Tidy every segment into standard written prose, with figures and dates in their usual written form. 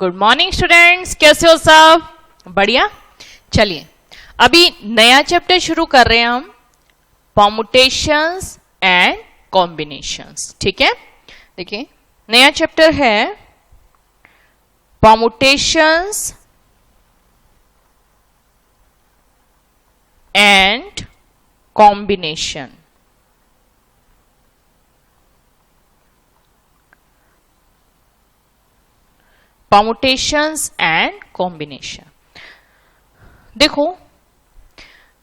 Good morning students, कैसे हो सब? बढ़िया। चलिए अभी नया चैप्टर शुरू कर रहे हैं हम, परमुटेशंस एंड कॉम्बिनेशंस। ठीक है, देखिए नया चैप्टर है permutations and combination. Permutations and combination. देखो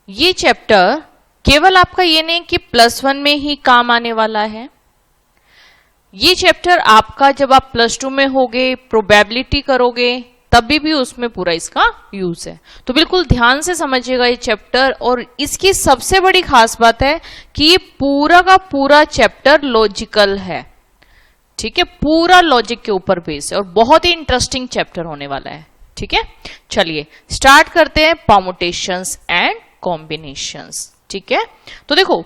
ये चैप्टर केवल आपका ये नहीं कि +1 में ही काम आने वाला है। ये चैप्टर आपका जब आप +2 में होगे, प्रोबेबिलिटी करोगे, तभी भी उसमें पूरा इसका यूज है। तो बिल्कुल ध्यान से समझिएगा ये चैप्टर। और इसकी सबसे बड़ी खास बात है कि ये पूरा का पूरा चैप्टर लॉजिकल है। ठीक है, पूरा लॉजिक के ऊपर बेस है और बहुत ही इंटरेस्टिंग चैप्टर होने वाला है। ठीक है, चलिए स्टार्ट करते हैं परमुटेशंस एंड कॉम्बिनेशंस। ठीक है, तो देखो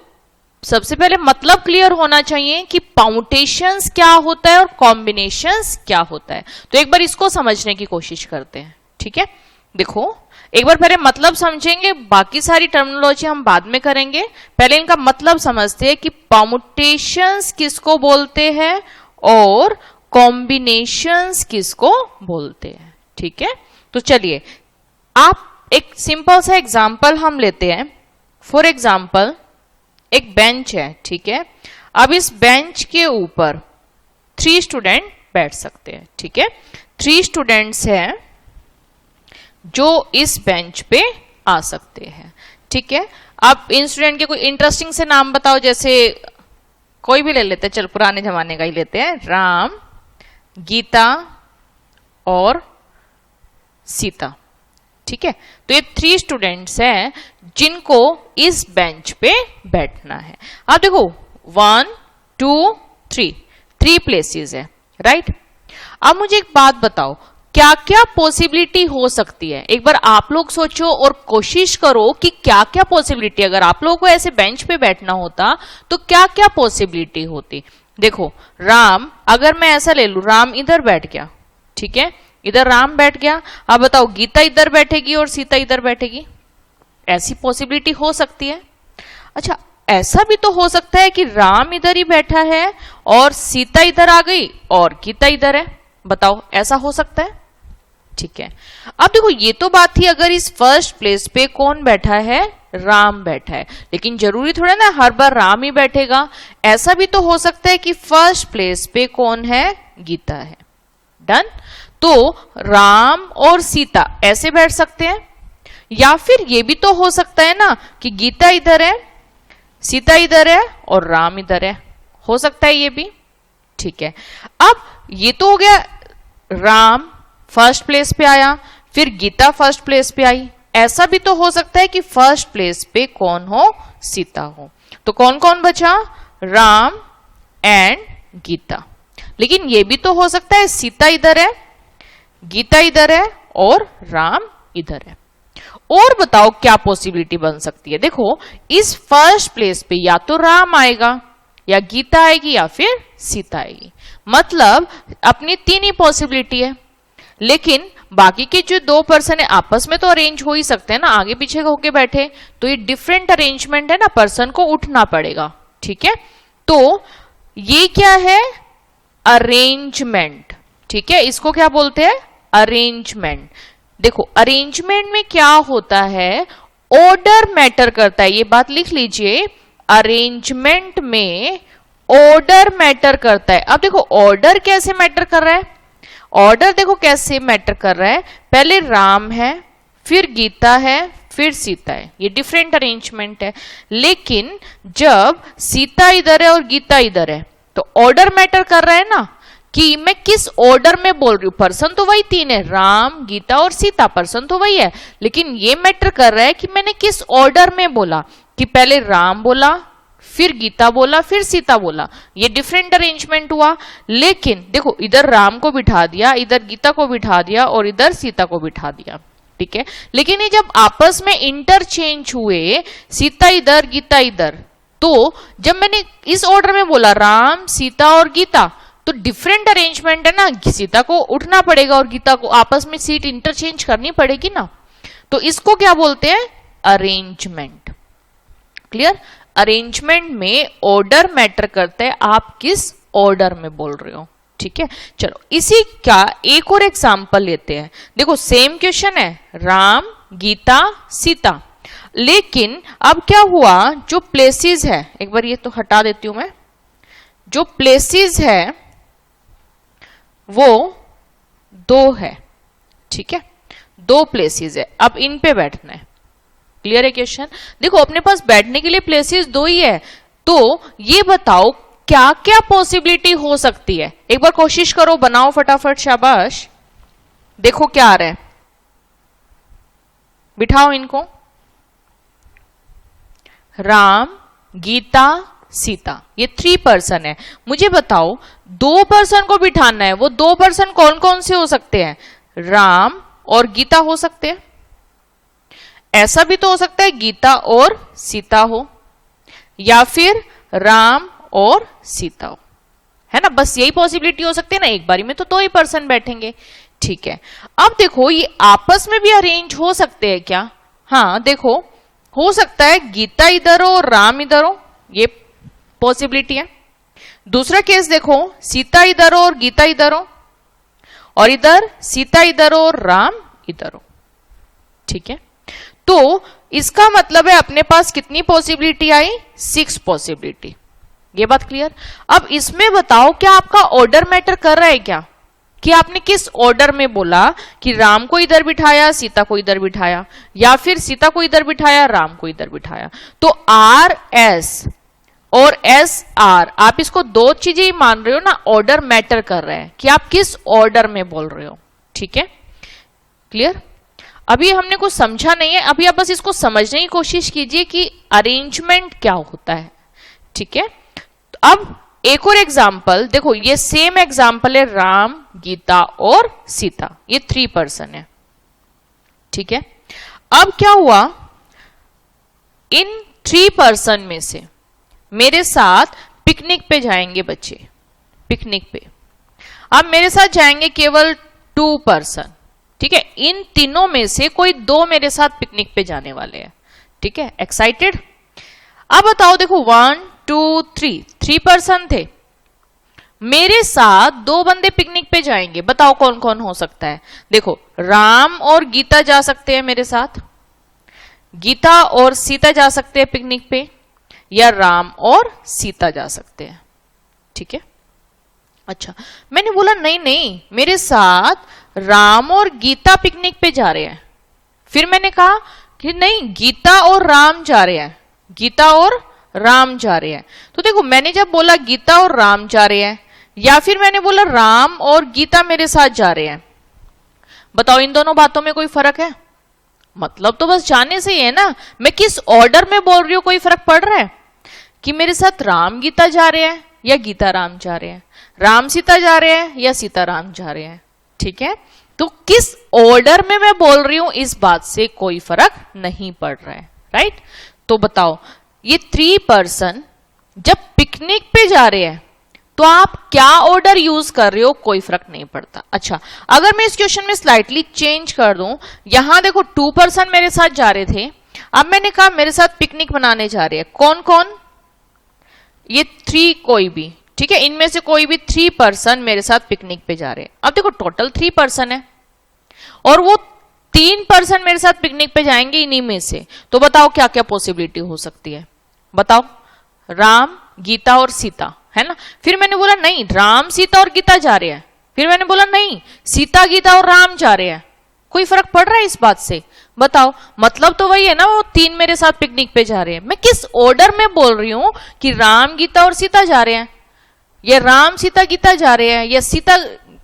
सबसे पहले मतलब क्लियर होना चाहिए कि परमुटेशंस क्या होता है और कॉम्बिनेशंस क्या होता है। तो एक बार इसको समझने की कोशिश करते हैं। ठीक है, देखो एक बार पहले मतलब समझेंगे, बाकी सारी टर्मिनोलॉजी हम बाद में करेंगे। पहले इनका मतलब समझते हैं कि परमुटेशंस किसको बोलते हैं और कॉम्बिनेशंस किसको बोलते हैं। ठीक है, तो चलिए आप एक सिंपल सा एग्जांपल हम लेते हैं। फॉर एग्जांपल एक बेंच है। ठीक है, अब इस बेंच के ऊपर 3 स्टूडेंट बैठ सकते हैं। ठीक है, 3 स्टूडेंट्स हैं जो इस बेंच पे आ सकते हैं। ठीक है, अब इन स्टूडेंट के कोई इंटरेस्टिंग से नाम बताओ, जैसे कोई भी ले लेते हैं, चलो पुराने जमाने का ही लेते हैं, राम, गीता और सीता। ठीक है, तो ये 3 स्टूडेंट्स हैं जिनको इस बेंच पे बैठना है। अब देखो 1 2 3 प्लेसेस है, राइट। अब मुझे एक बात बताओ, क्या क्या पॉसिबिलिटी हो सकती है? एक बार आप लोग सोचो और कोशिश करो कि क्या क्या पॉसिबिलिटी, अगर आप लोगों को ऐसे बेंच पे बैठना होता तो क्या क्या पॉसिबिलिटी होती। देखो राम, अगर मैं ऐसा ले लू, राम इधर बैठ गया। ठीक है, इधर राम बैठ गया। अब बताओ गीता इधर बैठेगी और सीता इधर बैठेगी, ऐसी पॉसिबिलिटी हो सकती है। अच्छा, ऐसा भी तो हो सकता है कि राम इधर ही बैठा है और सीता इधर आ गई और गीता इधर है। बताओ ऐसा हो सकता है? ठीक है, अब देखो ये तो बात थी अगर इस फर्स्ट प्लेस पे कौन बैठा है, राम बैठा है। लेकिन जरूरी थोड़ा ना हर बार राम ही बैठेगा। ऐसा भी तो हो सकता है कि फर्स्ट प्लेस पे कौन है, गीता है। डन। तो राम और सीता ऐसे बैठ सकते हैं, या फिर ये भी तो हो सकता है ना कि गीता इधर है, सीता इधर है और राम इधर है। हो सकता है ये भी। ठीक है, अब ये तो हो गया राम फर्स्ट प्लेस पे आया, फिर गीता फर्स्ट प्लेस पे आई। ऐसा भी तो हो सकता है कि फर्स्ट प्लेस पे कौन हो, सीता हो। तो कौन कौन बचा, राम एंड गीता। लेकिन ये भी तो हो सकता है सीता इधर है, गीता इधर है और राम इधर है। और बताओ क्या पॉसिबिलिटी बन सकती है। देखो इस फर्स्ट प्लेस पे या तो राम आएगा, या गीता आएगी, या फिर सीता आएगी। मतलब अपनी 3 ही पॉसिबिलिटी है। लेकिन बाकी के जो 2 पर्सन है आपस में तो अरेंज हो ही सकते हैं ना, आगे पीछे होके बैठे। तो ये डिफरेंट अरेंजमेंट है ना, पर्सन को उठना पड़ेगा। ठीक है, तो ये क्या है, अरेंजमेंट। ठीक है, इसको क्या बोलते हैं, अरेंजमेंट। देखो अरेंजमेंट में क्या होता है, ऑर्डर मैटर करता है। ये बात लिख लीजिए, अरेंजमेंट में ऑर्डर मैटर करता है। अब देखो ऑर्डर कैसे मैटर कर रहा है, ऑर्डर देखो कैसे मैटर कर रहा है। पहले राम है, फिर गीता है, फिर सीता है। ये डिफरेंट अरेंजमेंट है। लेकिन जब सीता इधर है और गीता इधर है तो ऑर्डर मैटर कर रहा है ना, कि मैं किस ऑर्डर में बोल रही हूं। पर्सन तो वही 3 है, राम, गीता और सीता, पर्सन तो वही है। लेकिन ये मैटर कर रहा है कि मैंने किस ऑर्डर में बोला, कि पहले राम बोला, फिर गीता बोला, फिर सीता बोला। ये डिफरेंट अरेंजमेंट हुआ। लेकिन देखो इधर राम को बिठा दिया, इधर गीता को बिठा दिया और इधर सीता को बिठा दिया। ठीक है, लेकिन ये जब आपस में इंटरचेंज हुए, सीता इधर गीता इधर, तो जब मैंने इस ऑर्डर में बोला राम, सीता और गीता, तो डिफरेंट अरेंजमेंट है ना, सीता को उठना पड़ेगा और गीता को आपस में सीट इंटरचेंज करनी पड़ेगी ना, तो इसको क्या बोलते हैं, अरेंजमेंट। क्लियर? अरेंजमेंट में ऑर्डर मैटर करता है, आप किस ऑर्डर में बोल रहे हो। ठीक है, चलो इसी का एक और एग्जांपल लेते हैं। देखो सेम क्वेश्चन है, राम, गीता, सीता, लेकिन अब क्या हुआ, जो प्लेसेस है, एक बार ये तो हटा देती हूं मैं, जो प्लेसेस है वो 2 है। ठीक है, 2 प्लेसेस है, अब इन पे बैठना है। क्लियर है क्वेश्चन? देखो अपने पास बैठने के लिए प्लेसेस 2 ही है, तो ये बताओ क्या क्या पॉसिबिलिटी हो सकती है। एक बार कोशिश करो, बनाओ फटाफट, शाबाश। देखो क्या आ रहा है, बिठाओ इनको, राम, गीता, सीता, ये 3 पर्सन है। मुझे बताओ 2 पर्सन को बिठाना है, वो 2 पर्सन कौन कौन से हो सकते हैं, राम और गीता हो सकते हैं। ऐसा भी तो हो सकता है गीता और सीता हो, या फिर राम और सीता हो, है ना, बस यही पॉसिबिलिटी हो सकती है ना, एक बारी में तो 2 ही पर्सन बैठेंगे। ठीक है, अब देखो ये आपस में भी अरेंज हो सकते हैं क्या, हाँ देखो हो सकता है गीता इधर हो और राम इधर हो, ये पॉसिबिलिटी है। दूसरा केस देखो, सीता इधर हो और गीता इधर हो, और इधर सीता इधर हो और राम इधर हो। ठीक है, तो इसका मतलब है अपने पास कितनी पॉसिबिलिटी आई, 6 पॉसिबिलिटी। ये बात क्लियर? अब इसमें बताओ क्या आपका ऑर्डर मैटर कर रहा है क्या, कि आपने किस ऑर्डर में बोला, कि राम को इधर बिठाया, सीता को इधर बिठाया, या फिर सीता को इधर बिठाया, राम को इधर बिठाया। तो आर एस और एस आर, आप इसको 2 चीजें ही मान रहे हो ना, ऑर्डर मैटर कर रहा है कि आप किस ऑर्डर में बोल रहे हो। ठीक है, क्लियर? अभी हमने कुछ समझा नहीं है, अभी आप बस इसको समझने की कोशिश कीजिए कि अरेंजमेंट क्या होता है। ठीक है, तो अब एक और एग्जाम्पल देखो, ये सेम एग्जाम्पल है, राम, गीता और सीता, ये 3 पर्सन है। ठीक है, अब क्या हुआ, इन 3 पर्सन में से मेरे साथ पिकनिक पे जाएंगे बच्चे, पिकनिक पे। अब मेरे साथ जाएंगे केवल 2 पर्सन। ठीक है, इन तीनों में से कोई 2 मेरे साथ पिकनिक पे जाने वाले हैं। ठीक है, एक्साइटेड? अब बताओ, देखो 1 2 3 पर्सन थे, मेरे साथ 2 बंदे पिकनिक पे जाएंगे, बताओ कौन कौन हो सकता है। देखो राम और गीता जा सकते हैं मेरे साथ, गीता और सीता जा सकते हैं पिकनिक पे, या राम और सीता जा सकते हैं। ठीक है, अच्छा मैंने बोला नहीं नहीं, मेरे साथ राम और गीता पिकनिक पे जा रहे हैं। फिर मैंने कहा कि नहीं, गीता और राम जा रहे हैं, गीता और राम जा रहे हैं। तो देखो मैंने जब बोला गीता और राम जा रहे हैं, या फिर मैंने बोला राम और गीता मेरे साथ जा रहे हैं, बताओ इन दोनों बातों में कोई फर्क है? मतलब तो बस जाने से ही है ना, मैं किस ऑर्डर में बोल रही हूं कोई फर्क पड़ रहा है, कि मेरे साथ राम गीता जा रहे हैं या गीता राम जा रहे हैं, राम सीता जा रहे हैं या सीता राम जा रहे हैं। ठीक है, तो किस ऑर्डर में मैं बोल रही हूं इस बात से कोई फर्क नहीं पड़ रहा है। राइट, तो बताओ ये 3 पर्सन जब पिकनिक पे जा रहे हैं तो आप क्या ऑर्डर यूज कर रहे हो कोई फर्क नहीं पड़ता। अच्छा, अगर मैं इस क्वेश्चन में स्लाइटली चेंज कर दूं, यहां देखो 2 पर्सन मेरे साथ जा रहे थे, अब मैंने कहा मेरे साथ पिकनिक मनाने जा रहे हैं, कौन कौन, ये 3 कोई भी। ठीक है, इनमें से कोई भी 3 पर्सन मेरे साथ पिकनिक पे जा रहे हैं। अब देखो टोटल 3 पर्सन है, और वो 3 पर्सन मेरे साथ पिकनिक पे जाएंगे इन्हीं में से, तो बताओ क्या क्या पॉसिबिलिटी हो सकती है, बताओ। राम, गीता और सीता, है ना। फिर मैंने बोला नहीं, राम सीता और गीता जा रहे हैं, फिर मैंने बोला नहीं, सीता गीता और राम जा रहे हैं, कोई फर्क पड़ रहा है इस बात से, बताओ। मतलब तो वही है ना, वो 3 मेरे साथ पिकनिक पे जा रहे हैं। मैं किस ऑर्डर में बोल रही हूं कि राम गीता और सीता जा रहे हैं, या राम सीता गीता जा रहे हैं, या सीता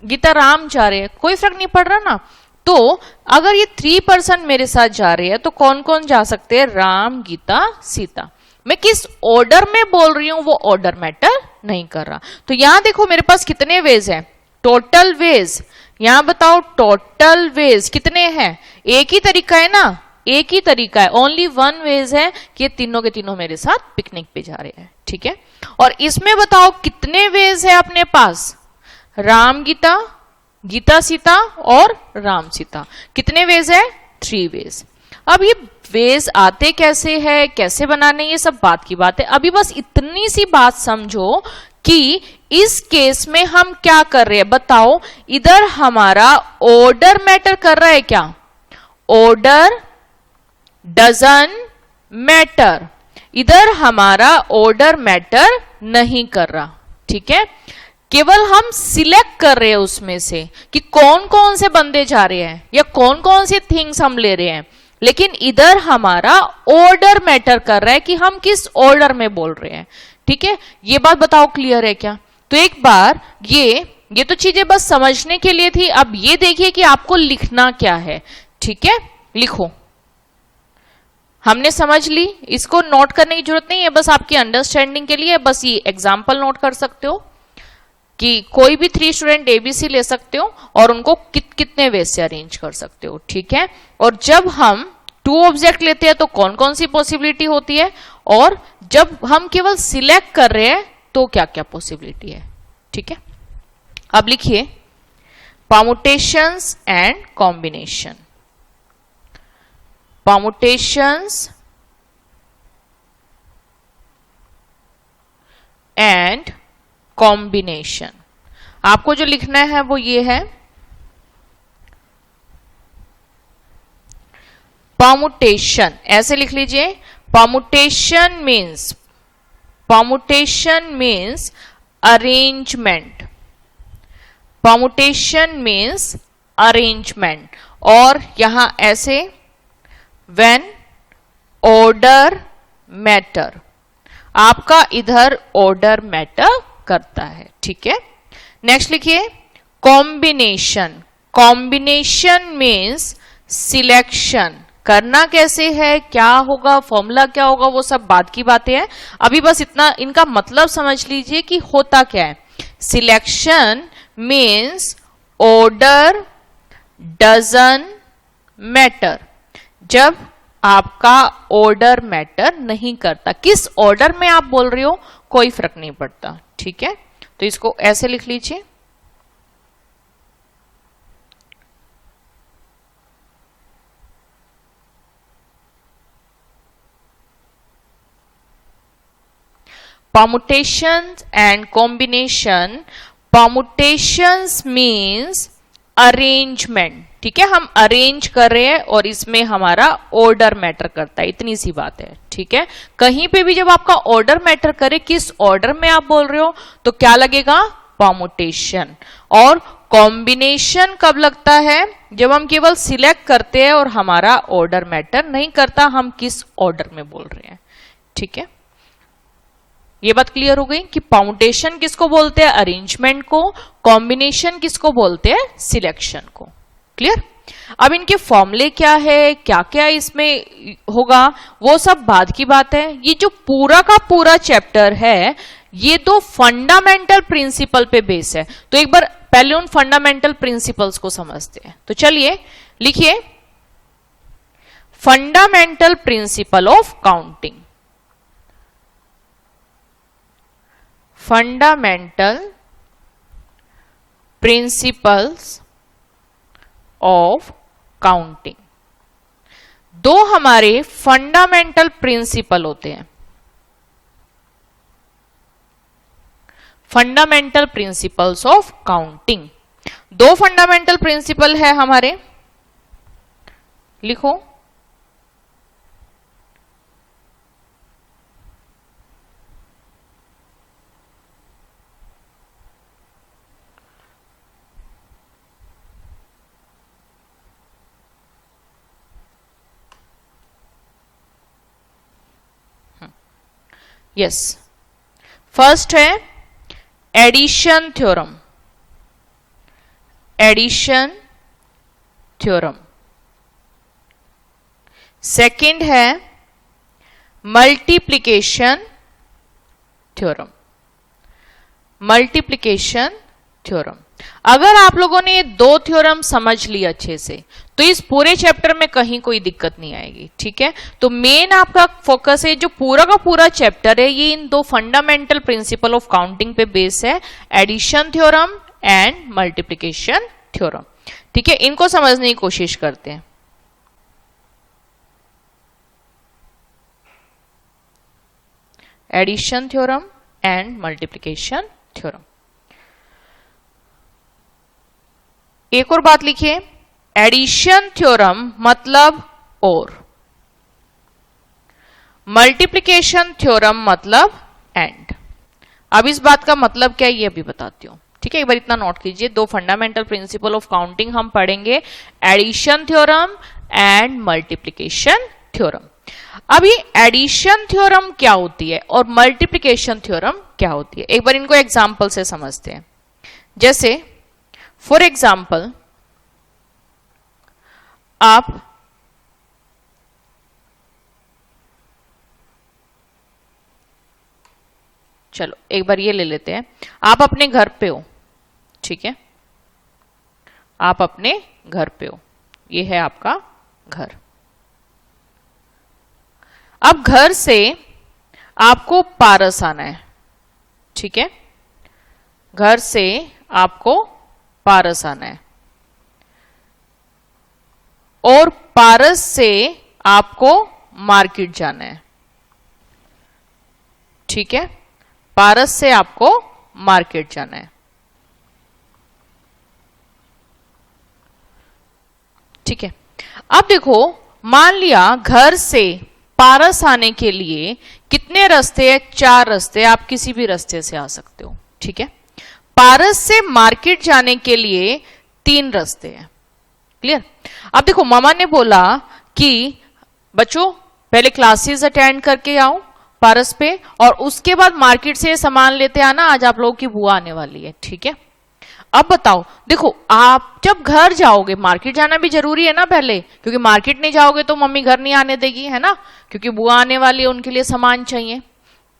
गीता राम जा रहे हैं, कोई फर्क नहीं पड़ रहा ना। तो अगर ये 3 पर्सन मेरे साथ जा रहे हैं तो कौन कौन जा सकते हैं, राम गीता सीता। मैं किस ऑर्डर में बोल रही हूं वो ऑर्डर मैटर नहीं कर रहा। तो यहां देखो मेरे पास कितने वेज हैं, टोटल वेज, यहां बताओ टोटल वेज कितने हैं, एक ही तरीका है ना, एक ही तरीका है, ओनली 1 वेज है कि ये तीनों के तीनों मेरे साथ पिकनिक पे जा रहे हैं। ठीक है, और इसमें बताओ कितने वेज है अपने पास, राम गीता, गीता सीता और राम सीता। कितने वेज है? 3 वेज। अब ये वेज आते कैसे है, कैसे बनाने, ये सब बात की बात है। अभी बस इतनी सी बात समझो कि इस केस में हम क्या कर रहे हैं, बताओ। इधर हमारा ऑर्डर मैटर कर रहा है क्या? Order doesn't matter. इधर हमारा ऑर्डर मैटर नहीं कर रहा, ठीक है। केवल हम सिलेक्ट कर रहे हैं उसमें से कि कौन कौन से बंदे जा रहे हैं या कौन कौन से थिंग्स हम ले रहे हैं, लेकिन इधर हमारा ऑर्डर मैटर कर रहा है कि हम किस ऑर्डर में बोल रहे हैं, ठीक है। ये बात बताओ क्लियर है क्या? तो एक बार ये तो चीजें बस समझने के लिए थी। अब ये देखिए कि आपको लिखना क्या है, ठीक है। लिखो, हमने समझ ली, इसको नोट करने की जरूरत नहीं है, बस आपकी अंडरस्टैंडिंग के लिए। बस ये एग्जाम्पल नोट कर सकते हो कि कोई भी 3 स्टूडेंट एबीसी ले सकते हो और उनको कितने वे से अरेंज कर सकते हो, ठीक है। और जब हम 2 ऑब्जेक्ट लेते हैं तो कौन कौन सी पॉसिबिलिटी होती है, और जब हम केवल सिलेक्ट कर रहे हैं तो क्या क्या पॉसिबिलिटी है, ठीक है। अब लिखिए permutations and combination. Permutations and combination. आपको जो लिखना है वो ये है, परमुटेशन। ऐसे लिख लीजिए, permutation means arrangement. Permutation means arrangement. और यहां ऐसे व्हेन ऑर्डर मैटर, आपका इधर ऑर्डर मैटर करता है, ठीक है। नेक्स्ट लिखिए कॉम्बिनेशन। Combination means selection. करना कैसे है, क्या होगा, फॉर्मूला क्या होगा, वो सब बात की बातें हैं। अभी बस इतना इनका मतलब समझ लीजिए कि होता क्या है। Selection means order doesn't matter. जब आपका ऑर्डर मैटर नहीं करता, किस ऑर्डर में आप बोल रहे हो कोई फर्क नहीं पड़ता, ठीक है। तो इसको ऐसे लिख लीजिए, permutations and combination। permutations means arrangement, ठीक है। हम अरेंज कर रहे हैं और इसमें हमारा ऑर्डर मैटर करता है, इतनी सी बात है, ठीक है। कहीं पे भी जब आपका ऑर्डर मैटर करे, किस ऑर्डर में आप बोल रहे हो, तो क्या लगेगा, परमुटेशन। और कॉम्बिनेशन कब लगता है, जब हम केवल सिलेक्ट करते हैं और हमारा ऑर्डर मैटर नहीं करता, हम किस ऑर्डर में बोल रहे हैं, ठीक है। ये बात क्लियर हो गई कि परमुटेशन किसको बोलते हैं, अरेंजमेंट को। कॉम्बिनेशन किसको बोलते हैं, सिलेक्शन को। क्लियर। अब इनके फॉर्मूले क्या है, क्या क्या इसमें होगा, वो सब बाद की बात है। ये जो पूरा का पूरा चैप्टर है, ये तो फंडामेंटल प्रिंसिपल पे बेस है। तो एक बार पहले उन फंडामेंटल प्रिंसिपल्स को समझते हैं। तो चलिए लिखिए fundamental principle of counting. Fundamental principles of counting. 2 हमारे फंडामेंटल प्रिंसिपल होते हैं। Fundamental principles of counting, 2 fundamental principle है हमारे। लिखो यस। फर्स्ट है addition theorem. Addition theorem. Second है मल्टीप्लिकेशन थ्योरम। Multiplication theorem. अगर आप लोगों ने ये 2 थ्योरम समझ ली अच्छे से, तो इस पूरे चैप्टर में कहीं कोई दिक्कत नहीं आएगी, ठीक है। तो मेन आपका फोकस है, जो पूरा का पूरा चैप्टर है, ये इन 2 फंडामेंटल प्रिंसिपल ऑफ काउंटिंग पे बेस है, addition theorem and multiplication theorem. ठीक है, इनको समझने की कोशिश करते हैं। Addition theorem and multiplication theorem. एक और बात लिखिए, एडिशन थ्योरम मतलब और, मल्टीप्लिकेशन थ्योरम मतलब एंड। अब इस बात का मतलब क्या है ये अभी बताती हूं। ठीक है, एक बार इतना नोट कीजिए, दो फंडामेंटल प्रिंसिपल ऑफ काउंटिंग हम पढ़ेंगे, addition theorem and multiplication theorem. अभी एडिशन थ्योरम क्या होती है और मल्टीप्लिकेशन थ्योरम क्या होती है, एक बार इनको एग्जांपल से समझते हैं। जैसे फॉर एग्जांपल, आप चलो एक बार ये ले लेते हैं, आप अपने घर पे हो। ठीक है, आप अपने घर पे हो, ये है आपका घर। अब घर से आपको पारस आना है। ठीक है, घर से आपको पारस आना है और पारस से आपको मार्केट जाना है। ठीक है, पारस से आपको मार्केट जाना है। ठीक है, अब देखो, मान लिया घर से पारस आने के लिए कितने रास्ते हैं? 4 रास्ते, आप किसी भी रास्ते से आ सकते हो। ठीक है, पारस से मार्केट जाने के लिए 3 रास्ते हैं। क्लियर? अब देखो, मामा ने बोला कि बच्चों पहले क्लासेस अटेंड करके आओ पारस पे, और उसके बाद मार्केट से सामान लेते आना, आज आप लोगों की बुआ आने वाली है। ठीक है, अब बताओ, देखो आप जब घर जाओगे, मार्केट जाना भी जरूरी है ना पहले, क्योंकि मार्केट नहीं जाओगे तो मम्मी घर नहीं आने देगी, है ना, क्योंकि बुआ आने वाली है, उनके लिए सामान चाहिए।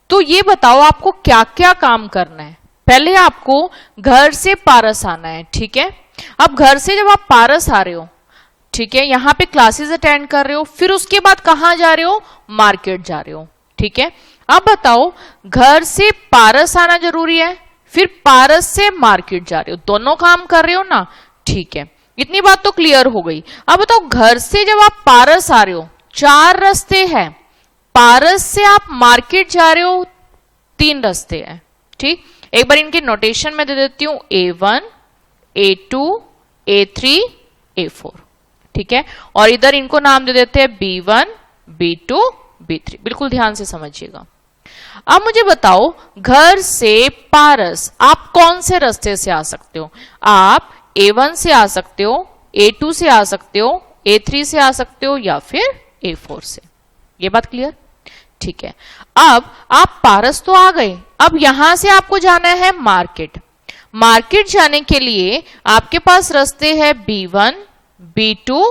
तो ये बताओ आपको क्या क्या काम करना है। पहले आपको घर से पारस आना है। ठीक है, अब घर से जब आप पारस आ रहे हो, ठीक है, यहां पे क्लासेस अटेंड कर रहे हो, फिर उसके बाद कहां जा रहे हो? मार्केट जा रहे हो। ठीक है, अब बताओ, घर से पारस आना जरूरी है, फिर पारस से मार्केट जा रहे हो, दोनों काम कर रहे हो ना। ठीक है, इतनी बात तो क्लियर हो गई। अब बताओ, घर से जब आप पारस आ रहे हो, 4 रास्ते हैं, पारस से आप मार्केट जा रहे हो, 3 रास्ते हैं। ठीक, एक बार इनके नोटेशन में दे देती हूं, A1, A2, A3, A4। ठीक है, और इधर इनको नाम दे देते हैं B1, B2, B3। बिल्कुल ध्यान से समझिएगा। अब मुझे बताओ, घर से पारस आप कौन से रास्ते से आ सकते हो? आप A1 से आ सकते हो, A2 से आ सकते हो, A3 से आ सकते हो, या फिर A4 से। ये बात क्लियर? ठीक है, अब आप पारस तो आ गए, अब यहां से आपको जाना है मार्केट। मार्केट जाने के लिए आपके पास रास्ते हैं B1, B2,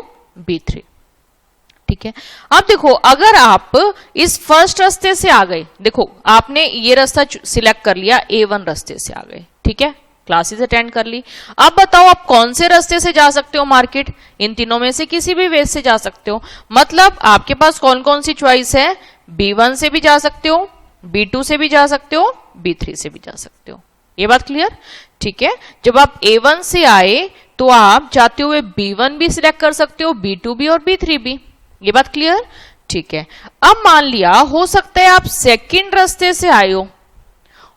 B3। ठीक है, अब देखो, अगर आप इस फर्स्ट रास्ते से आ गए, देखो आपने ये रास्ता सिलेक्ट कर लिया, A1 रास्ते से आ गए। ठीक है, क्लासेस अटेंड कर ली। अब बताओ आप कौन से रास्ते से जा सकते हो मार्केट? इन तीनों में से किसी भी वे से जा सकते हो। मतलब आपके पास कौन कौन सी चॉइस है? B1 से भी जा सकते हो, B2 से भी जा सकते हो, B3 से भी जा सकते हो। ये बात क्लियर? ठीक है, जब आप A1 से आए तो आप जाते हुए B1 भी सिलेक्ट कर सकते हो, B2 भी और B3 भी। ये बात क्लियर? ठीक है, अब मान लिया हो सकता है आप सेकंड रास्ते से आए हो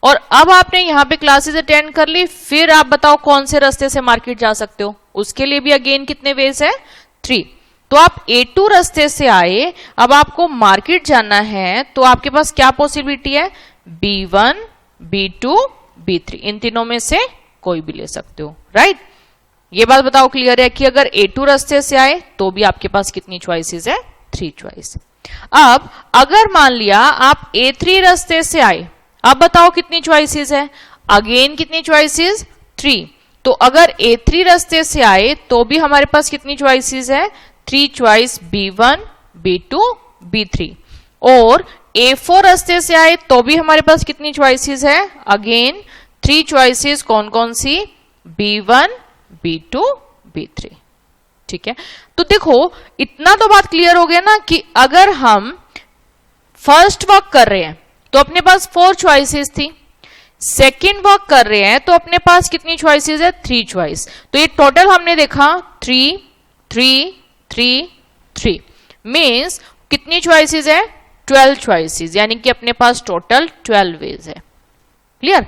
और अब आपने यहां पे क्लासेस अटेंड कर ली, फिर आप बताओ कौन से रास्ते से मार्केट जा सकते हो? उसके लिए भी अगेन कितने वेज है? 3। तो आप A2 रास्ते से आए, अब आपको मार्केट जाना है, तो आपके पास क्या पॉसिबिलिटी है? B1, B2, B3, इन तीनों में से कोई भी ले सकते हो। राइट, ये बात बताओ क्लियर है कि अगर A2 रास्ते से आए तो भी आपके पास कितनी चॉइसेस है? 3 चॉइस। अब अगर मान लिया आप A3 रास्ते से आए, अब बताओ कितनी चॉइसेस है? अगेन कितनी चॉइसेस? 3। तो अगर A3 रास्ते से आए तो भी हमारे पास कितनी चॉइसेस है? 3 चॉइस, B1, B2, B3। और A4 रास्ते से आए तो भी हमारे पास कितनी चॉइसेस है? अगेन 3 चॉइसेस, कौन कौन सी? B1, B2, B3। ठीक है, तो देखो इतना तो बात क्लियर हो गया ना कि अगर हम फर्स्ट वर्क कर रहे हैं तो अपने पास 4 चॉइसेस थी, सेकेंड वर्क कर रहे हैं तो अपने पास कितनी चॉइसेस है? 3 चॉइस। तो ये टोटल हमने देखा 3 3 3 3 मीन्स कितनी चॉइसेस है? 12 चॉइसेस, यानी कि अपने पास टोटल 12 वेज है। क्लियर?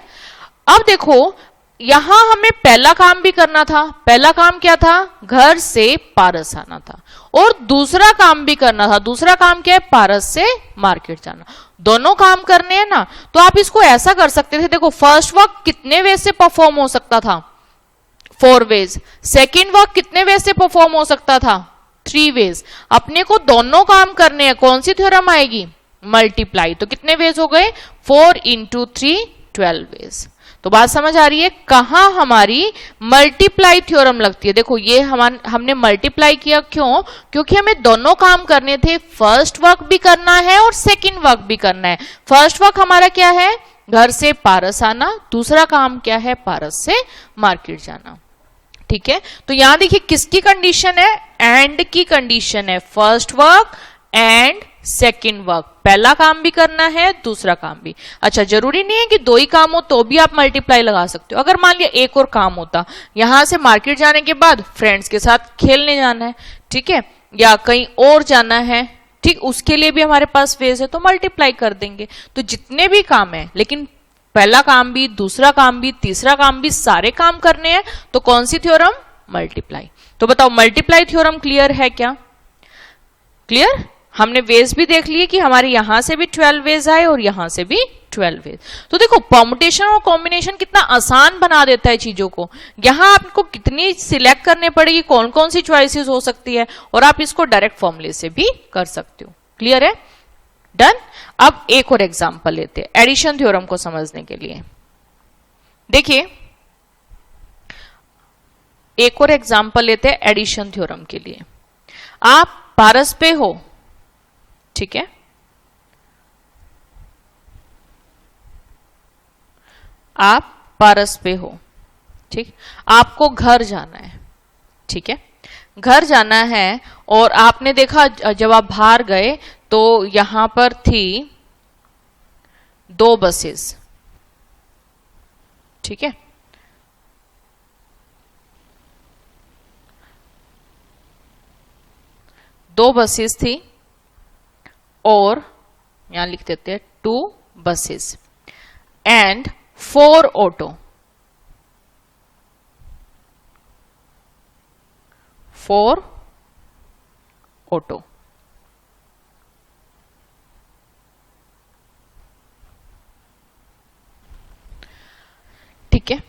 अब देखो यहां हमें पहला काम भी करना था। पहला काम क्या था? घर से पारस आना था। और दूसरा काम भी करना था। दूसरा काम क्या है? पारस से मार्केट जाना। दोनों काम करने हैं ना, तो आप इसको ऐसा कर सकते थे। देखो फर्स्ट वर्क कितने वे से परफॉर्म हो सकता था? 4 वेज। सेकेंड वर्क कितने वे से परफॉर्म हो सकता था? 3 वेज। अपने को दोनों काम करने हैं, कौन सी थ्योरम आएगी? मल्टीप्लाई। तो कितने वेज हो गए? 4 × 3 12 वेज। तो बात समझ आ रही है कहां हमारी मल्टीप्लाई थ्योरम लगती है। देखो ये हमने मल्टीप्लाई किया, क्यों? क्योंकि हमें दोनों काम करने थे। फर्स्ट वर्क भी करना है और सेकंड वर्क भी करना है। फर्स्ट वर्क हमारा क्या है? घर से पारस आना। दूसरा काम क्या है? पारस से मार्केट जाना। ठीक है, तो यहां देखिए किसकी कंडीशन है? एंड की कंडीशन है। First work and second work. पहला काम भी करना है, दूसरा काम भी। अच्छा, जरूरी नहीं है कि 2 ही काम हो तो भी आप मल्टीप्लाई लगा सकते हो। अगर मान लिया एक और काम होता, यहां से मार्केट जाने के बाद फ्रेंड्स के साथ खेलने जाना है, ठीक है, या कहीं और जाना है, ठीक, उसके लिए भी हमारे पास वेज है, तो मल्टीप्लाई कर देंगे। तो जितने भी काम है, लेकिन पहला काम भी, दूसरा काम भी, तीसरा काम भी, सारे काम करने हैं, तो कौन सी थ्योरम? मल्टीप्लाई। तो बताओ मल्टीप्लाई थ्योरम क्लियर है क्या? क्लियर? हमने वेज भी देख लिए कि हमारे यहां से भी 12 वेज आए और यहां से भी 12 वेज। तो देखो परम्यूटेशन और कॉम्बिनेशन कितना आसान बना देता है चीजों को। यहां आपको कितनी सिलेक्ट करने पड़ेगी, कौन कौन सी चॉइसेस हो सकती है, और आप इसको डायरेक्ट फॉर्मूले से भी कर सकते हो। क्लियर है? डन। अब एक और एग्जांपल लेते हैं एडिशन थ्योरम को समझने के लिए। देखिए एक और एग्जांपल लेते हैं एडिशन थ्योरम के लिए। आप पारस पे हो, ठीक है, आप पारस पे हो, ठीक, आपको घर जाना है, ठीक है, घर जाना है और आपने देखा जब आप बाहर गए तो यहां पर थी 2 बसेस, ठीक है, 2 बसेस थी और यहां लिख देते हैं 2 बसेस एंड 4 ऑटो, 4 ऑटो। ठीक है,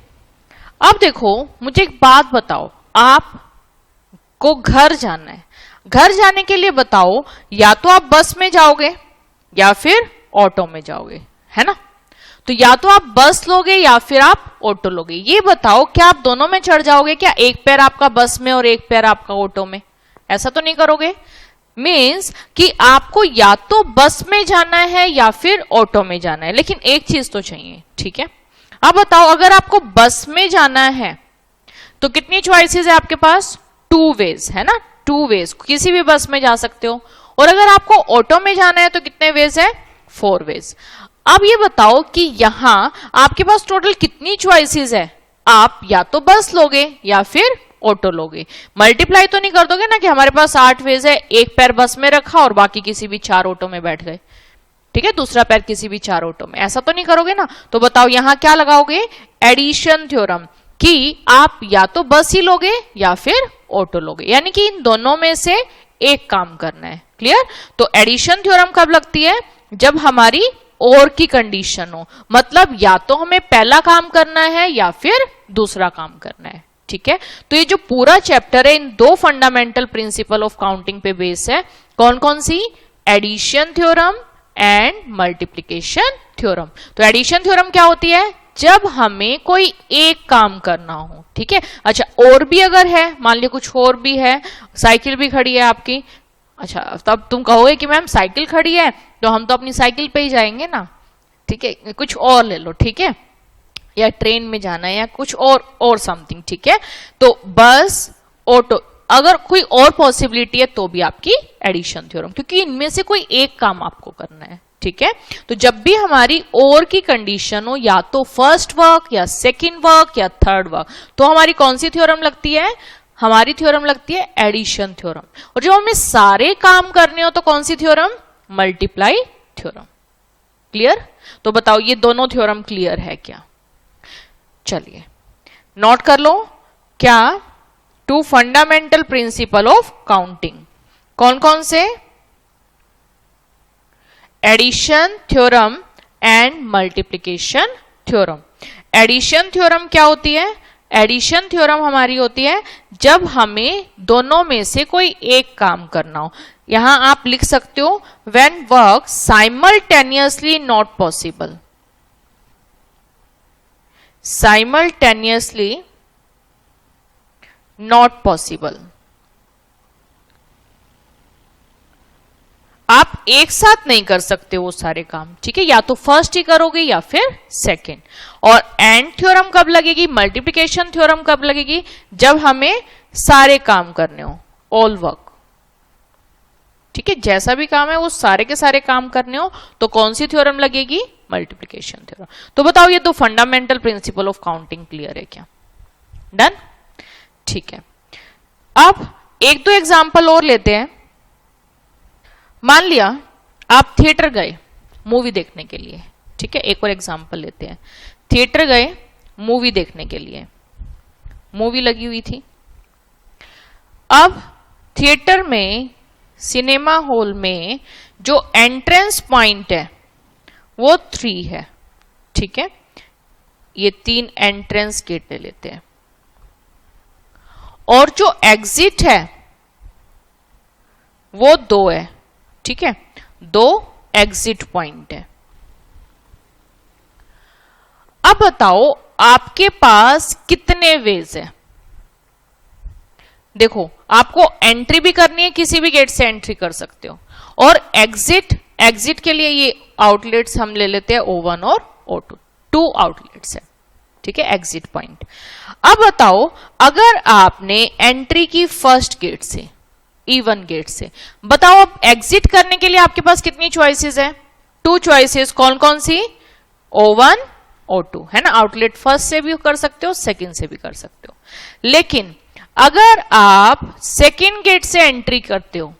अब देखो मुझे एक बात बताओ, आपको घर जाना है, घर जाने के लिए बताओ या तो आप बस में जाओगे या फिर ऑटो में जाओगे, है ना? तो या तो आप बस लोगे या फिर आप ऑटो लोगे। ये बताओ क्या आप दोनों में चढ़ जाओगे क्या? एक पैर आपका बस में और एक पैर आपका ऑटो में? ऐसा तो नहीं करोगे। मीन्स कि आपको या तो बस में जाना है या फिर ऑटो में जाना है, लेकिन एक चीज तो चाहिए, ठीक है? अब बताओ अगर आपको बस में जाना है तो कितनी चॉइसेस है आपके पास? 2 वेज, है ना? 2 वेज, किसी भी बस में जा सकते हो। और अगर आपको ऑटो में जाना है तो कितने वेज है? 4 वेज। अब ये बताओ कि यहां आपके पास टोटल कितनी चॉइसेस है? आप या तो बस लोगे या फिर ऑटो लोगे। मल्टीप्लाई तो नहीं कर दोगे ना कि हमारे पास 8 वेज है, एक पैर बस में रखा और बाकी किसी भी 4 ऑटो में बैठ गए, ठीक है, दूसरा पैर किसी भी 4 ऑटो में, ऐसा तो नहीं करोगे ना। तो बताओ यहां क्या लगाओगे? एडिशन थ्योरम, कि आप या तो बस ही लोगे या फिर ऑटो लोगे, यानी कि इन दोनों में से एक काम करना है। क्लियर? तो एडिशन थ्योरम कब लगती है? जब हमारी और की कंडीशन हो, मतलब या तो हमें पहला काम करना है या फिर दूसरा काम करना है, ठीक है। तो ये जो पूरा चैप्टर है इन 2 फंडामेंटल प्रिंसिपल ऑफ काउंटिंग पे बेस है। कौन कौन सी? Addition theorem and multiplication theorem. तो एडिशन थ्योरम क्या होती है? जब हमें कोई एक काम करना हो, ठीक है। अच्छा, और भी अगर है, मान लिया कुछ और भी है, साइकिल भी खड़ी है आपकी, अच्छा तब तुम कहोगे कि मैम साइकिल खड़ी है तो हम तो अपनी साइकिल पे ही जाएंगे ना, ठीक है, कुछ और ले लो, ठीक है, या ट्रेन में जाना है या कुछ और समथिंग, ठीक है। तो बस, ऑटो, अगर कोई और पॉसिबिलिटी है तो भी आपकी एडिशन थ्योरम, क्योंकि इनमें से कोई एक काम आपको करना है, ठीक है। तो जब भी हमारी और की कंडीशन हो, या तो फर्स्ट वर्क या सेकंड वर्क या थर्ड वर्क, तो हमारी कौन सी थ्योरम लगती है? हमारी थ्योरम लगती है एडिशन थ्योरम। और जब हमें सारे काम करने हो तो कौन सी थ्योरम? Multiply theorem. क्लियर? तो बताओ ये दोनों थ्योरम क्लियर है क्या? चलिए नोट कर लो। क्या? Two fundamental principle of counting. कौन कौन से? Addition theorem and multiplication theorem. Addition theorem क्या होती है? एडिशन थ्योरम हमारी होती है जब हमें दोनों में से कोई एक काम करना हो। यहां आप लिख सकते हो when work simultaneously not possible. Simultaneously not possible. आप एक साथ नहीं कर सकते वो सारे काम, ठीक है। या तो फर्स्ट ही करोगे या फिर सेकंड। और एंड थ्योरम कब लगेगी? मल्टीप्लिकेशन थ्योरम कब लगेगी? जब हमें सारे काम करने हो, ऑल वर्क, ठीक है। जैसा भी काम है वो सारे के सारे काम करने हो तो कौन सी थ्योरम लगेगी? Multiplication theorem. तो बताओ ये दो fundamental principle of counting clear है क्या? डन? ठीक है। अब एक दो एग्जाम्पल और लेते हैं। मान लिया आप थिएटर गए मूवी देखने के लिए, ठीक है। एक और एग्जाम्पल लेते हैं। थिएटर गए मूवी देखने के लिए, मूवी लगी हुई थी। अब थिएटर में, सिनेमा हॉल में जो एंट्रेंस पॉइंट है वो 3 है, ठीक है। ये 3 एंट्रेंस गेट ले लेते हैं। और जो एग्जिट है वो 2 है, ठीक है। 2 एग्जिट पॉइंट है। अब बताओ आपके पास कितने वेज है? देखो आपको एंट्री भी करनी है, किसी भी गेट से एंट्री कर सकते हो। और एग्जिट के लिए ये आउटलेट्स हम ले लेते हैं O1 और O2, 2 आउटलेट्स है, ठीक है, एग्जिट पॉइंट। अब बताओ अगर आपने एंट्री की फर्स्ट गेट से, E1 गेट से, बताओ अब एग्जिट करने के लिए आपके पास कितनी चॉइसेस है? 2 चॉइसेस। कौन कौन सी? O1 O2, है ना। आउटलेट फर्स्ट से भी कर सकते हो, सेकंड से भी कर सकते हो। लेकिन अगर आप सेकंड गेट से एंट्री करते हो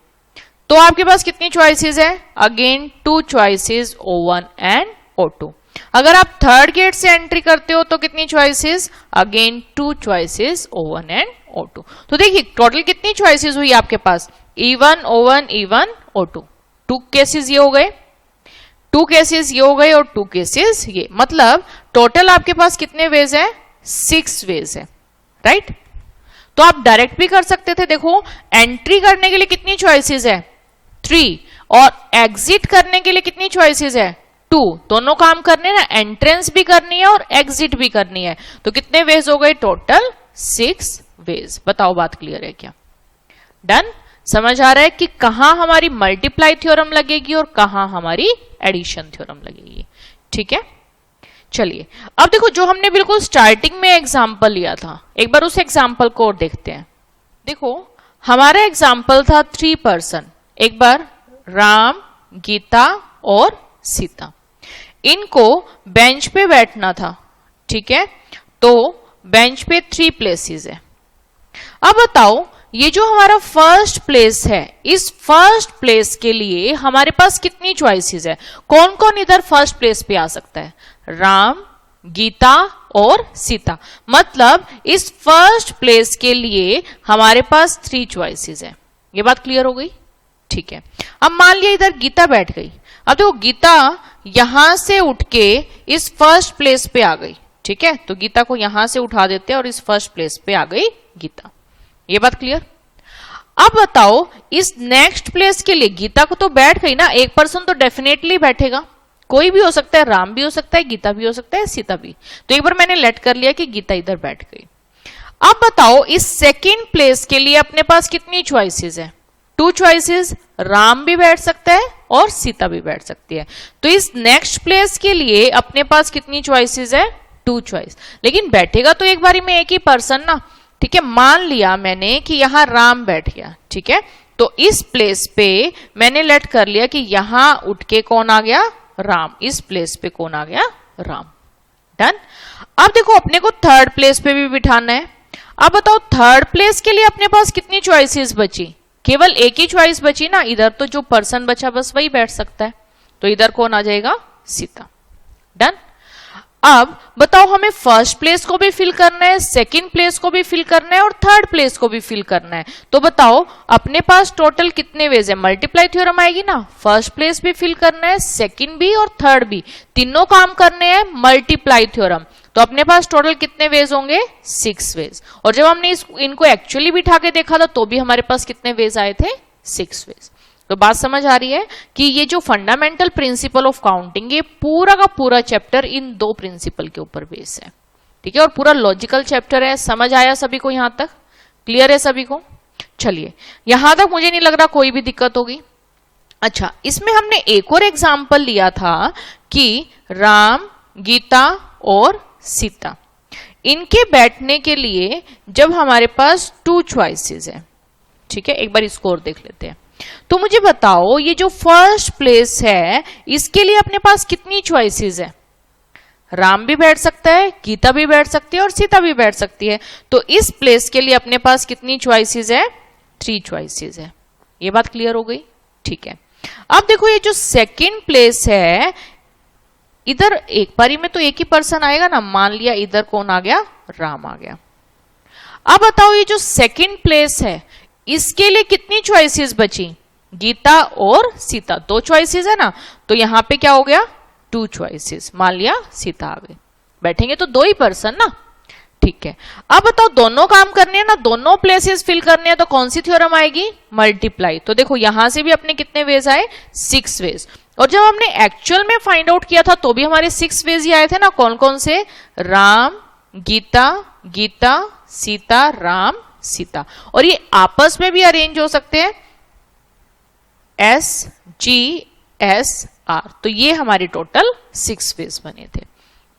तो आपके पास कितनी चॉइसेस है? Again 2 choices O1 and O2। अगर आप थर्ड गेट से एंट्री करते हो तो कितनी choices? Again 2 choices O1 and O2। तो देखिए टोटल कितनी चॉइसेस हुई आपके पास? E1 O1 E1 O2। 2 cases ये हो गए, 2 केसेस ये हो गए और 2 केसेस ये। मतलब टोटल आपके पास कितने वेज है? 6 वेज है, राइट। तो आप डायरेक्ट भी कर सकते थे। देखो एंट्री करने के लिए कितनी चॉइसेस है? 3। और एग्जिट करने के लिए कितनी चॉइसेस है? 2। दोनों काम करने ना, एंट्रेंस भी करनी है और एग्जिट भी करनी है। तो कितने वेज हो गए? Total 6 ways. बताओ बात क्लियर है क्या? डन? समझ आ रहा है कि कहां हमारी मल्टीप्लाई थ्योरम लगेगी और कहां हमारी एडिशन थ्योरम लगेगी, ठीक है। चलिए अब देखो जो हमने बिल्कुल स्टार्टिंग में एग्जाम्पल लिया था, एक बार उस एग्जाम्पल को और देखते हैं। देखो हमारा एग्जाम्पल था 3 पर्सन, एक बार राम, गीता और सीता। इनको बेंच पे बैठना था, ठीक है। तो बेंच पे 3 प्लेसेस है। अब बताओ ये जो हमारा फर्स्ट प्लेस है, इस फर्स्ट प्लेस के लिए हमारे पास कितनी चॉइसेस है? कौन कौन इधर फर्स्ट प्लेस पे आ सकता है? राम, गीता और सीता। मतलब इस फर्स्ट प्लेस के लिए हमारे पास 3 चॉइसेस है। ये बात क्लियर हो गई? ठीक है। अब मान लिया इधर गीता बैठ गई। अब देखो गीता यहां से उठ के इस फर्स्ट प्लेस पे आ गई, ठीक है। तो गीता को यहां से उठा देते हैं और इस फर्स्ट प्लेस पे आ गई गीता। ये बात क्लियर? अब बताओ इस नेक्स्ट प्लेस के लिए गीता को तो बैठ गई ना, एक पर्सन तो डेफिनेटली बैठेगा, कोई भी हो सकता है, राम भी हो सकता है, गीता भी हो सकता है, सीता भी। तो एक बार मैंने लेट कर लिया कि गीता इधर बैठ गई। अब बताओ इस सेकंड प्लेस के लिए अपने पास कितनी चॉइसेस है? 2 चॉइसेस। राम भी बैठ सकता है और सीता भी बैठ सकती है। तो इस नेक्स्ट प्लेस के लिए अपने पास कितनी चॉइसेस है? 2 चॉइस। लेकिन बैठेगा तो एक बारी में एक ही पर्सन ना, ठीक है। मान लिया मैंने कि यहां राम बैठ गया, ठीक है। तो इस प्लेस पे मैंने लेट कर लिया कि यहां उठ के कौन आ गया, राम। इस प्लेस पे कौन आ गया, राम। डन। अब देखो अपने को थर्ड प्लेस पे भी बिठाना है। अब बताओ थर्ड प्लेस के लिए अपने पास कितनी चॉइसेस बची, केवल एक ही चॉइस बची ना, इधर तो जो पर्सन बचा बस वही बैठ सकता है, तो इधर कौन आ जाएगा, सीता। डन। अब बताओ हमें फर्स्ट प्लेस को भी फिल करना है, सेकंड प्लेस को भी फिल करना है और थर्ड प्लेस को भी फिल करना है। तो बताओ अपने पास टोटल कितने वेज है, मल्टीप्लाई थ्योरम आएगी ना। फर्स्ट प्लेस भी फिल करना है, सेकंड भी और थर्ड भी, तीनों काम करने हैं मल्टीप्लाई थ्योरम। तो अपने पास टोटल कितने वेज होंगे, 6 वेज। और जब हमने इनको एक्चुअली बिठा के देखा था तो भी हमारे पास कितने वेज आए थे, 6 वेज। तो बात समझ आ रही है कि ये जो फंडामेंटल प्रिंसिपल ऑफ काउंटिंग, ये पूरा का पूरा चैप्टर इन दो प्रिंसिपल के ऊपर बेस है। ठीक है, और पूरा लॉजिकल चैप्टर है। समझ आया सभी को, यहां तक क्लियर है सभी को? चलिए, यहां तक मुझे नहीं लग रहा कोई भी दिक्कत होगी। अच्छा, इसमें हमने एक और एग्जाम्पल लिया था कि राम, गीता और सीता, इनके बैठने के लिए जब हमारे पास 2 चॉइसेस है। ठीक है, एक बार इसको और देख लेते हैं। तो मुझे बताओ ये जो फर्स्ट प्लेस है इसके लिए अपने पास कितनी चॉइसेस है? राम भी बैठ सकता है, गीता भी बैठ सकती है और सीता भी बैठ सकती है। तो इस प्लेस के लिए अपने पास कितनी चॉइसेस है? 3 चॉइसेस है। ये बात क्लियर हो गई? ठीक है। अब देखो ये जो सेकंड प्लेस है, इधर एक बारी में तो एक ही पर्सन आएगा ना। मान लिया इधर कौन आ गया, राम आ गया। अब बताओ ये जो सेकंड प्लेस है इसके लिए कितनी चॉइसेस बची? गीता और सीता, 2 चॉइसेस है ना। तो यहां पे क्या हो गया, 2 चॉइसेस। मान लिया सीता आ गई, बैठेंगे तो 2 ही पर्सन ना। ठीक है, अब बताओ दोनों काम करने हैं ना, दोनों प्लेसेस फिल करने हैं, तो कौन सी थ्योरम आएगी, मल्टीप्लाई। तो देखो यहां से भी अपने कितने वेज आए, 6 वेज। और जब हमने एक्चुअल में फाइंड आउट किया था तो भी हमारे 6 वेज ही आए थे ना। कौन कौन से? राम, गीता, गीता, सीता, राम, सीता। और ये आपस में भी अरेंज हो सकते हैं, SGSR। तो ये हमारे टोटल 6 वेज बने थे।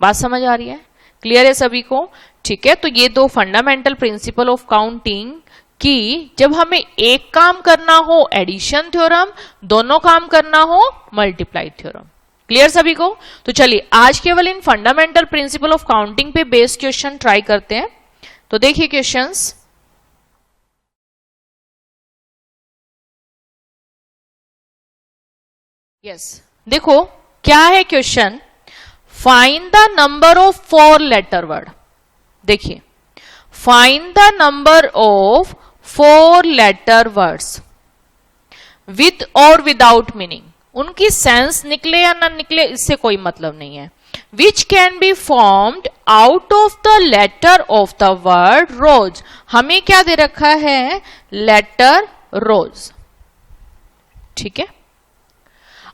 बात समझ आ रही है? क्लियर है सभी को? ठीक है, तो ये 2 फंडामेंटल प्रिंसिपल ऑफ काउंटिंग कि जब हमें एक काम करना हो एडिशन थ्योरम, दोनों काम करना हो मल्टीप्लाई थ्योरम। क्लियर सभी को? तो चलिए आज केवल इन फंडामेंटल प्रिंसिपल ऑफ काउंटिंग पे बेस्ड क्वेश्चन ट्राई करते हैं। तो देखिए क्वेश्चंस। देखो क्या है question, find the number of 4 letter word. देखिए, find the number of 4 letter words with और विदाउट मीनिंग। उनकी सेंस निकले या ना निकले इससे कोई मतलब नहीं है। Which can be formed out of the letter of the word rose. हमें क्या दे रखा है, लेटर रोज। ठीक है,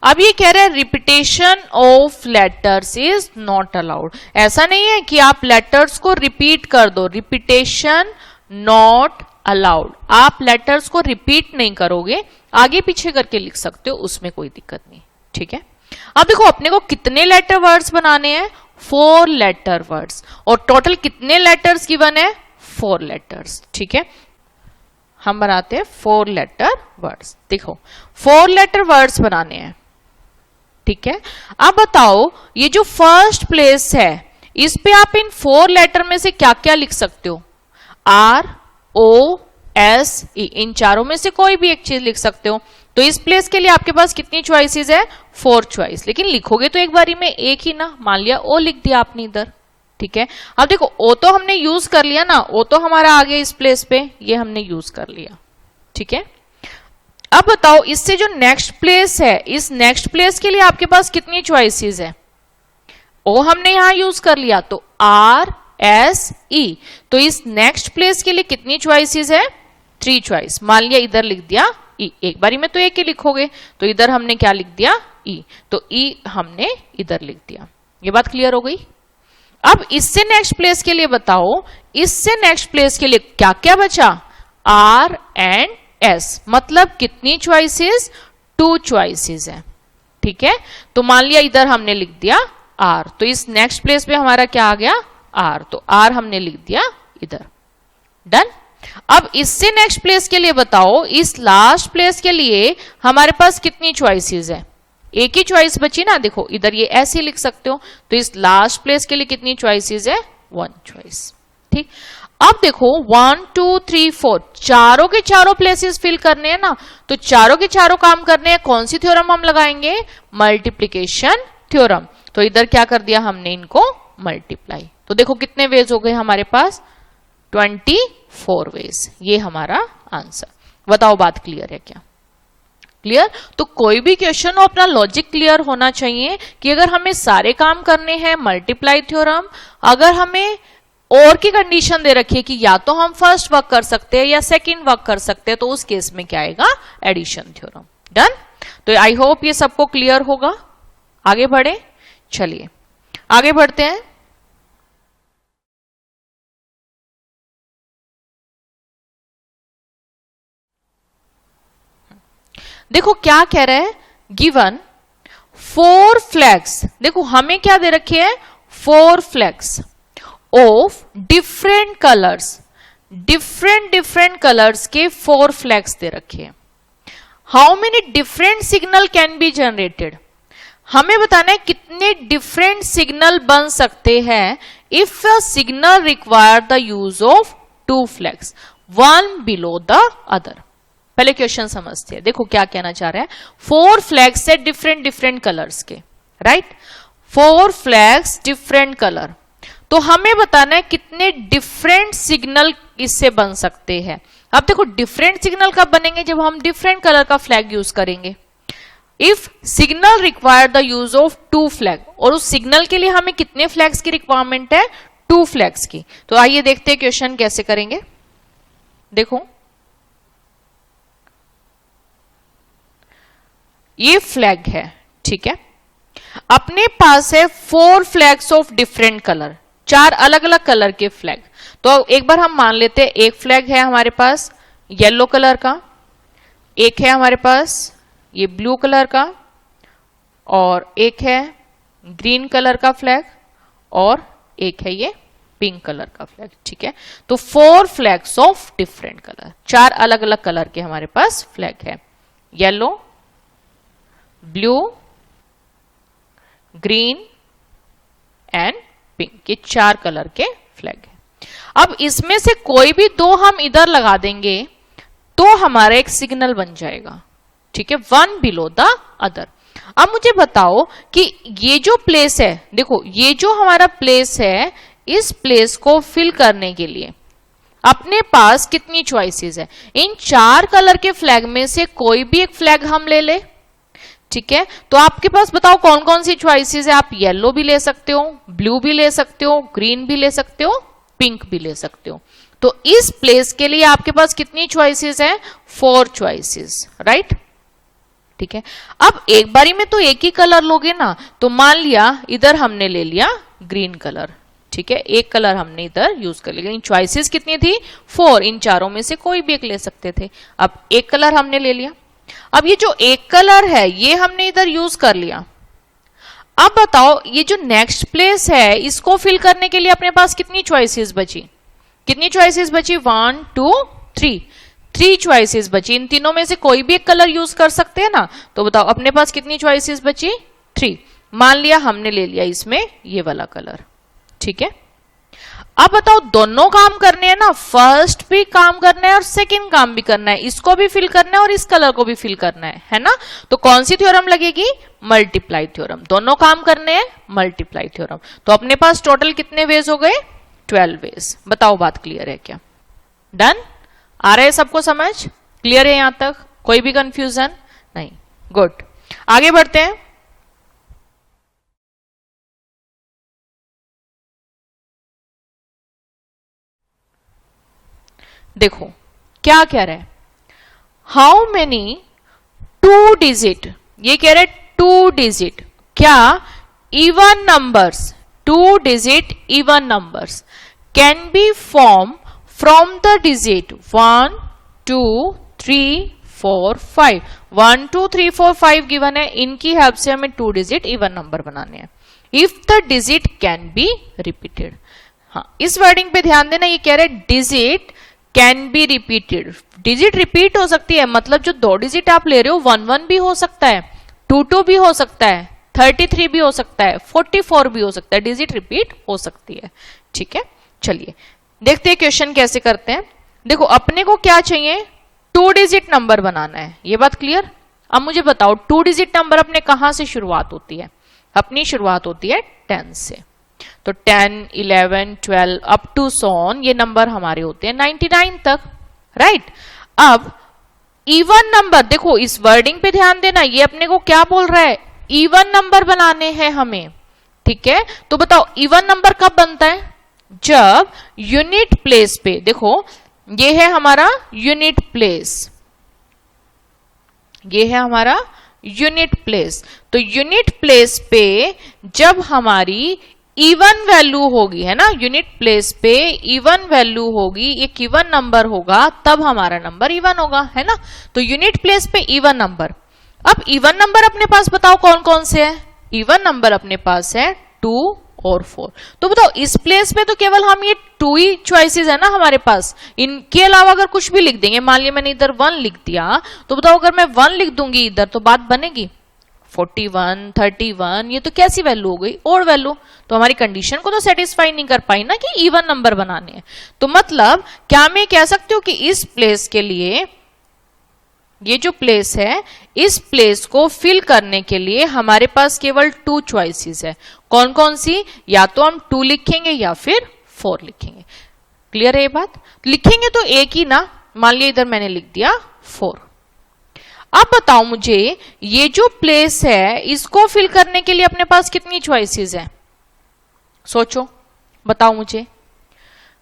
अब ये कह रहा है repetition of letters is not allowed. ऐसा नहीं है कि आप लेटर्स को रिपीट कर दो, रिपीटेशन नॉट अलाउड। आप लेटर्स को रिपीट नहीं करोगे, आगे पीछे करके लिख सकते हो, उसमें कोई दिक्कत नहीं। ठीक है, अब देखो अपने को कितने लेटर वर्ड्स बनाने हैं, 4 लेटर वर्ड्स। और टोटल कितने लेटर्स गिवन है, 4 लेटर्स। ठीक है, हम बनाते हैं 4 लेटर वर्ड्स। देखो 4 लेटर वर्ड्स बनाने हैं। ठीक है, अब बताओ ये जो फर्स्ट प्लेस है इस पे आप इन 4 लेटर में से क्या क्या लिख सकते हो? ROSE, इन चारों में से कोई भी एक चीज लिख सकते हो। तो इस प्लेस के लिए आपके पास कितनी चॉइसेस है, 4 चॉइस। लेकिन लिखोगे तो एक बारी में एक ही ना। मान लिया O लिख दिया आपने इधर। ठीक है, अब देखो O तो हमने यूज कर लिया ना, O तो हमारा आ गया इस प्लेस पे, ये हमने यूज कर लिया। ठीक है, अब बताओ इससे जो नेक्स्ट प्लेस है, इस नेक्स्ट प्लेस के लिए आपके पास कितनी चॉइसेस है? ओ हमने यहां यूज कर लिया तो RSE। तो इस नेक्स्ट प्लेस के लिए कितनी चॉइसेस है, 3 चॉइस। मान लिया इधर लिख दिया E, एक बारी में तो एक ही लिखोगे, तो इधर हमने क्या लिख दिया, E। तो E हमने इधर लिख दिया। ये बात क्लियर हो गई? अब इससे नेक्स्ट प्लेस के लिए बताओ, इससे नेक्स्ट प्लेस के लिए क्या क्या बचा, R and S। मतलब कितनी चॉइसेस, 2 चॉइसेस है। ठीक है, तो मान लिया इधर हमने लिख दिया R, तो इस नेक्स्ट प्लेस पे हमारा क्या आ गया, R। तो R हमने लिख दिया इधर। डन। अब इससे नेक्स्ट प्लेस के लिए बताओ, इस लास्ट प्लेस के लिए हमारे पास कितनी चॉइसेस है? एक ही चॉइस बची ना, देखो इधर ये ऐसे लिख सकते हो, तो इस लास्ट प्लेस के लिए कितनी चॉइसेस है? 1 चॉइस। ठीक, अब देखो 1 2 3 4 चारों के चारों प्लेसेस फिल करने हैं ना, तो चारों के चारों काम करने हैं, कौन सी थ्योरम हम लगाएंगे? Multiplication theorem. तो इधर क्या कर दिया हमने, इनको मल्टीप्लाई। तो देखो कितने वेज हो गए हमारे पास? 24 वेज। ये हमारा आंसर। बताओ बात क्लियर है क्या? क्लियर? तो कोई भी क्वेश्चन हो अपना लॉजिक क्लियर होना चाहिए कि अगर हमें सारे काम करने हैं मल्टीप्लाई थ्योरम, अगर हमें और की कंडीशन दे रखी है कि या तो हम फर्स्ट वर्क कर सकते हैं या सेकंड वर्क कर सकते हैं, तो उस केस में क्या आएगा? Addition theorem. डन? तो आई होप ये सबको क्लियर होगा। आगे बढ़े, चलिए आगे बढ़ते हैं। देखो क्या कह रहे हैं, गिवन 4 फ्लैग्स। देखो हमें क्या दे रखे हैं? 4 flags of different colours, different colours के 4 फ्लैग्स दे रखे हैं। How many different signal can be generated? हमें बताना है कितने डिफरेंट सिग्नल बन सकते हैं if a signal require the use of 2 flags, 1 below the other. पहले क्वेश्चन समझते हैं। देखो क्या कहना चाह रहे हैं, 4 फ्लैग्स है डिफरेंट कलर्स के, राइट? 4 फ्लैग्स डिफरेंट कलर, तो हमें बताना है कितने डिफरेंट सिग्नल इससे बन सकते हैं। अब देखो डिफरेंट सिग्नल कब बनेंगे? जब हम डिफरेंट कलर का फ्लैग यूज करेंगे। If signal require the use of 2 flag, और उस सिग्नल के लिए हमें कितने फ्लैग्स की रिक्वायरमेंट है? 2 फ्लैग्स की। तो आइए देखते हैं क्वेश्चन कैसे करेंगे। देखो ये फ्लैग है, ठीक है, अपने पास है 4 फ्लैग्स ऑफ डिफरेंट कलर, 4 अलग अलग कलर के फ्लैग। तो एक बार हम मान लेते हैं एक फ्लैग है हमारे पास येलो कलर का, एक है हमारे पास ये ब्लू कलर का, और एक है ग्रीन कलर का फ्लैग, और एक है ये पिंक कलर का फ्लैग। ठीक है, तो 4 फ्लैग्स ऑफ डिफरेंट कलर, 4 अलग अलग कलर के हमारे पास फ्लैग है, yellow, blue, green and pink, ये 4 कलर के फ्लैग है। अब इसमें से कोई भी 2 हम इधर लगा देंगे तो हमारा एक सिग्नल बन जाएगा, ठीक है, 1 बिलो द अदर। अब मुझे बताओ कि ये जो प्लेस है, देखो ये जो हमारा प्लेस है, इस प्लेस को फिल करने के लिए अपने पास कितनी चॉइसेस है? इन 4 कलर के फ्लैग में से कोई भी एक फ्लैग हम ले ले, ठीक है। तो आपके पास बताओ कौन कौन सी चॉइसेस है? आप येलो भी ले सकते हो, ब्लू भी ले सकते हो, ग्रीन भी ले सकते हो, पिंक भी ले सकते हो। तो इस प्लेस के लिए आपके पास कितनी चॉइसेस है? 4 चॉइसेस, राइट? ठीक है। अब एक बारी में तो एक ही कलर लोगे ना, तो मान लिया इधर हमने ले लिया ग्रीन कलर, ठीक है, एक कलर हमने इधर यूज कर लिया। इन चॉइसेस कितनी थी? 4, इन चारों में से कोई भी एक ले सकते थे। अब एक कलर हमने ले लिया। अब ये जो एक कलर है ये हमने इधर यूज कर लिया। अब बताओ ये जो नेक्स्ट प्लेस है इसको फिल करने के लिए अपने पास कितनी चॉइसेस बची? कितनी चॉइसेस बची? 1 2 3, 3 चॉइसेस बची। इन तीनों में से कोई भी एक कलर यूज कर सकते हैं ना। तो बताओ अपने पास कितनी चॉइसेस बची? 3। मान लिया हमने ले लिया इसमें ये वाला कलर, ठीक है। अब बताओ दोनों काम करने हैं ना, फर्स्ट भी काम करना है और सेकंड काम भी करना है, इसको भी फिल करना है और इस कलर को भी फिल करना है ना। तो कौन सी थ्योरम लगेगी? Multiply theorem. दोनों काम करने हैं, मल्टीप्लाई थ्योरम। तो अपने पास टोटल कितने वेज हो गए? 12 वेज। बताओ बात क्लियर है क्या? डन? आ रहा है सबको समझ? क्लियर है यहां तक? कोई भी कंफ्यूजन नहीं? गुड, आगे बढ़ते हैं। देखो क्या कह रहे हैं, हाउ मेनी 2 डिजिट, ये कह रहे 2 डिजिट क्या even numbers, 2 digit even numbers can be form from the digit 1 2 3 4 5। 1 2 3 4 5 given है, इनकी हेल्प से हमें 2 डिजिट इवन नंबर बनाने हैं। If the digit can be repeated. हाँ, इस वर्डिंग पे ध्यान देना, ये कह रहे digit can be repeated, digit repeat हो सकती है, मतलब जो 2 डिजिट आप ले रहे हो 1 भी हो सकता है, 2 भी हो सकता है, 33 भी हो सकता है, 44 भी हो सकता है, डिजिट रिपीट हो सकती है। ठीक है, चलिए देखते हैं क्वेश्चन कैसे करते हैं। देखो अपने को क्या चाहिए, 2 डिजिट नंबर बनाना है, ये बात क्लियर। अब मुझे बताओ 2 डिजिट नंबर अपने कहां से शुरुआत होती है, अपनी शुरुआत होती है 10 से, तो 10, 11, 12 अप टू सो ऑन, ये नंबर हमारे होते हैं 99 तक, राइट। अब इवन नंबर, देखो इस वर्डिंग पे ध्यान देना, ये अपने को क्या बोल रहा है, इवन नंबर बनाने हैं हमें, ठीक है। तो बताओ इवन नंबर कब बनता है, जब यूनिट प्लेस पे, देखो ये है हमारा यूनिट प्लेस, ये है हमारा यूनिट प्लेस, तो यूनिट प्लेस पे जब हमारी इवन वैल्यू होगी, है ना, यूनिट प्लेस पे इवन वैल्यू होगी, एक इवन नंबर होगा, तब हमारा नंबर इवन होगा, है ना। तो यूनिट प्लेस पे इवन नंबर। अब इवन नंबर अपने पास बताओ कौन कौन से है, इवन नंबर अपने पास है 2 और 4। तो बताओ इस प्लेस में तो केवल हम ये 2 ही चॉइसेस है ना हमारे पास, इनके अलावा अगर कुछ भी लिख देंगे, मान लिया मैंने इधर 1 लिख दिया, तो बताओ अगर मैं 1 लिख दूंगी इधर, तो बात बनेगी 41, 31, ये तो कैसी वैल्यू हो गई, और वैल्यू, तो हमारी कंडीशन को तो सेटिस्फाई नहीं कर पाई ना कि इवन नंबर बनाने हैं। तो मतलब क्या मैं कह सकती हूं कि इस प्लेस के लिए, ये जो प्लेस है, इस प्लेस को फिल करने के लिए हमारे पास केवल 2 चॉइसेस है, कौन कौन सी, या तो हम 2 लिखेंगे या फिर 4 लिखेंगे। क्लियर है ये बात, लिखेंगे तो एक ही ना, मान लिया इधर मैंने लिख दिया 4। अब बताओ मुझे ये जो प्लेस है, इसको फिल करने के लिए अपने पास कितनी चॉइसेस है, सोचो बताओ मुझे।